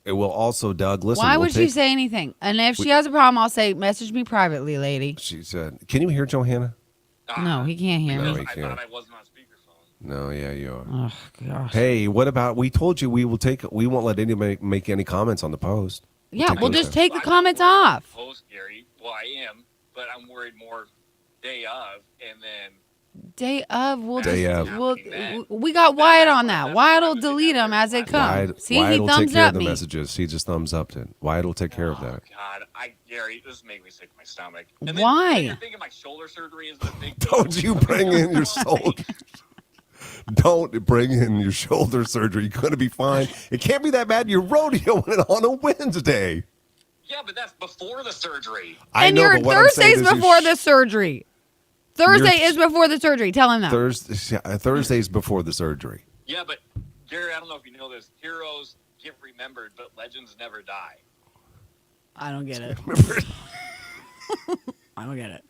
It will also, Doug. Listen. Why would she say anything? And if she has a problem, I'll say, message me privately, lady. She said, "Can you hear Johanna?" No, he can't hear me. He can't. I thought I wasn't on speakerphone. No, yeah, you are. Oh gosh. Hey, what about? We told you we won't let anybody make any comments on the post. Yeah, we'll just take the comments off. Post, Gary. Well, I am, but I'm worried more day of, and then day of. We got got Wyatt on that. Wyatt will delete them as they come. See, Wyatt he will thumbs take care up of the me. messages. He just thumbs upped it. Wyatt will take care of that. God, Gary, this is making me sick to my stomach. And then, why? You're thinking my shoulder surgery is a big deal. Don't you bring in your shoulder. Don't bring in your shoulder surgery. You're going to be fine. It can't be that bad. You're rodeoing on a Wednesday. Yeah, but that's before the surgery. And your Thursday's before the surgery. Thursday is before the surgery. Tell him that. Thursday's before the surgery. Yeah, but Gary, I don't know if you know this. Heroes get remembered, but legends never die. I don't get it. I don't get it.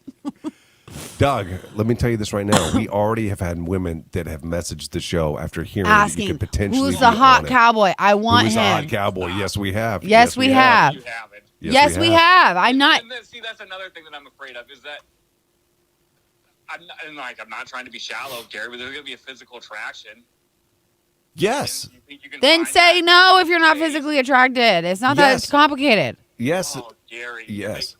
Doug, let me tell you this right now. We already have had women that have messaged the show after hearing asking, that you could potentially who's the hot cowboy? I want Who's him. the hot cowboy? Yes, we have. Yes, we have. You haven't. Yes, we have. I'm not. And then, see, that's another thing that I'm afraid of is that I'm not trying to be shallow, Gary, but there's going to be a physical attraction. Yes. Then say no if you're not physically attracted. It's not that complicated. Yes. Oh, Gary, yes.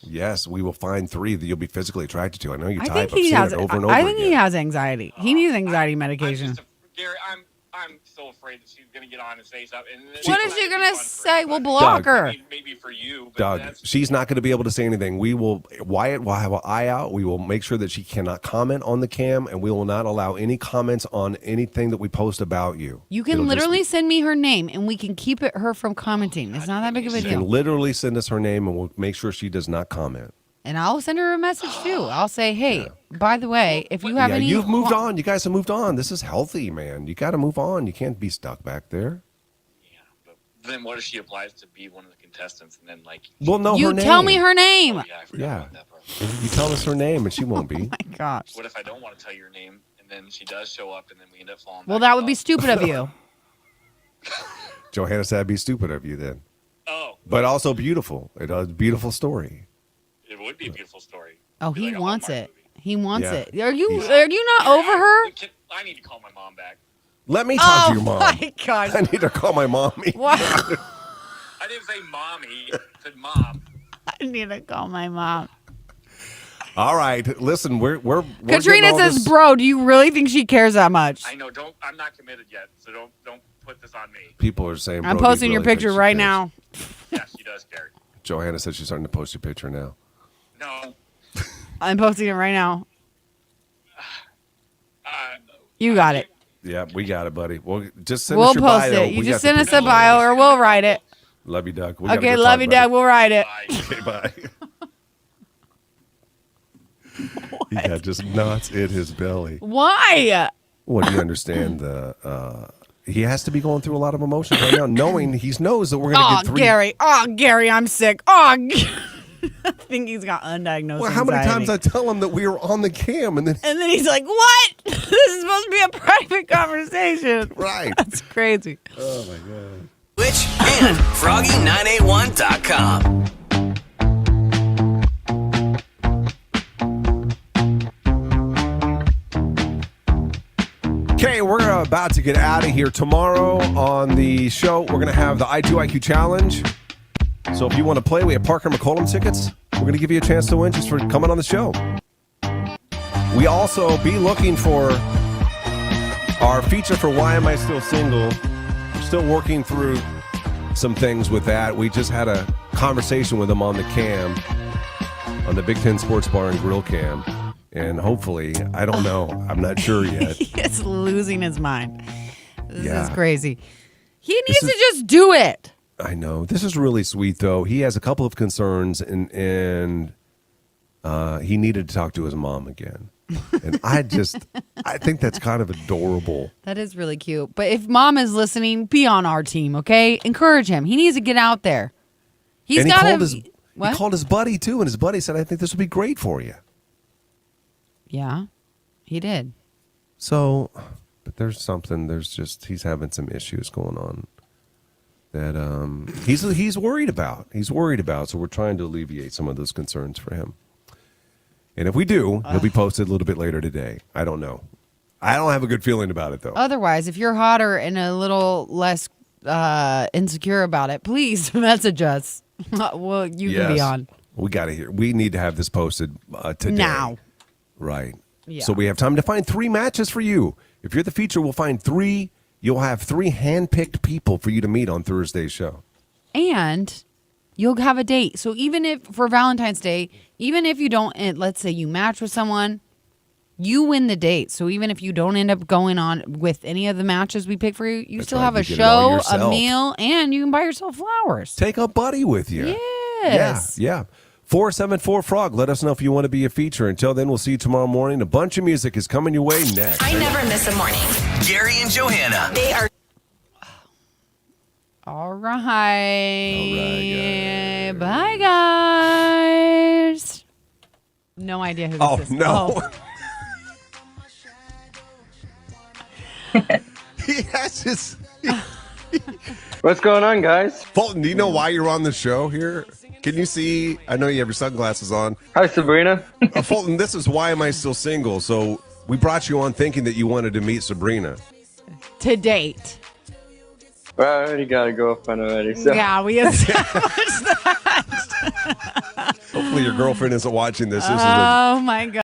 Yes, we will find 3 that you'll be physically attracted to. I know you I type. think he has. Over and over I think again. he has anxiety. He needs anxiety medication. Gary, I'm so afraid that she's going to get on and say something. What is she going to say? We'll block her. Maybe for you, but Doug, she's not going to be able to say anything. Wyatt will have an eye out. We will make sure that she cannot comment on the cam, and we will not allow any comments on anything that we post about you. You can literally send me her name, and we can keep her from commenting. It's not that big of a You deal. can literally send us her name, and we'll make sure she does not comment. And I'll send her a message too. I'll say, hey, by the way, if you have any... You've moved on. You guys have moved on. This is healthy, man. You got to move on. You can't be stuck back there. Yeah, but then what if she applies to be one of the contestants and then Well, no, you her name. tell me her name. Oh, yeah, I forgot about that part. You tell us her name, and she won't be. Oh my gosh. What if I don't want to tell your name and then she does show up and then we end up falling Well, back that in would be love? stupid of you. Johanna said it'd be stupid of you then. Oh. But also beautiful. It's a beautiful story. It would be a beautiful story. Oh, It'd be he like a wants Hallmark it. movie. He wants Yeah. it. Are you not over her? I need to call my mom back. Let me talk to your mom. Oh my God. I need to call my mommy. What? I didn't say mommy. I said mom. I need to call my mom. All right, listen, we're Katrina getting all says, this- "Bro, do you really think she cares that much?" I know. I'm not committed yet, so don't put this on me. People are saying, I'm "Bro, do you posting your really think picture she right cares?" now. Yeah, she does care. Johanna said she's starting to post your picture now. No. I'm posting it right now. You got it. Yeah, we got it, buddy. Well, just send We'll us your post bio. it. You We just got the send us a picture. bio, or we'll write it. Love you, Doug. We gotta Okay, go love talk you, about Doug. We'll write it. Okay, bye. He got just knots in his belly. Why? Well, do you understand he has to be going through a lot of emotions right now, knowing he knows that we're going to Oh, get 3. Gary. Oh, Gary, I'm sick. Oh, I think he's got undiagnosed Well, how many anxiety. times I tell him that we were on the cam, and then he's like, "What? This is supposed to be a private conversation." Right. That's crazy. Oh my God. Twitch and Froggy981.com. Okay, we're about to get out of here. Tomorrow on the show, we're going to have the I2IQ Challenge. So if you want to play, we have Parker McCollum tickets. We're going to give you a chance to win just for coming on the show. We also be looking for our feature for Why Am I Still Single. We're still working through some things with that. We just had a conversation with them on the cam, on the Big Ten Sports Bar and Grill cam. And hopefully, I don't know. I'm not sure yet. He is losing his mind. This Yeah. is crazy. He needs to just do it. I know. This is really sweet, though. He has a couple of concerns, and he needed to talk to his mom again. And I think that's kind of adorable. That is really cute. But if mom is listening, be on our team, okay? Encourage him. He needs to get out there. He's And got he called his buddy, too, and his buddy said, I think this would be great for you. Yeah, he did. So, but he's having some issues going on that he's worried about. He's worried about, so we're trying to alleviate some of those concerns for him. And if we do, he'll be posted a little bit later today. I don't know. I don't have a good feeling about it, though. Otherwise, if you're hotter and a little less insecure about it, please message us. Well, you can be on. We got to hear. We need to have this posted today. Now. Right. Yeah. So we have time to find 3 matches for you. If you're the feature, we'll find 3. You'll have 3 hand-picked people for you to meet on Thursday's show. And you'll have a date. So even if for Valentine's Day, even if you don't, let's say you match with someone, you win the date. So even if you don't end up going on with any of the matches we pick for you, you That's still right. have a You get it all show, a yourself. meal, and you can buy yourself flowers. Take a buddy with you. Yes. Yeah. 474-FROG. Let us know if you want to be a feature. Until then, we'll see you tomorrow morning. A bunch of music is coming your way next. I never miss a morning. Gary and Johanna. They are. All right. Bye, guys. No idea who this is. No. He has his... What's going on, guys? Fulton, do you know why you're on the show here? Can you see? I know you have your sunglasses on. Hi, Sabrina. Fulton, this is Why Am I Still Single? So we brought you on thinking that you wanted to meet Sabrina. To date. Well, I already got a girlfriend already. So. Yeah, we established that. Hopefully your girlfriend isn't watching this. Oh, my God.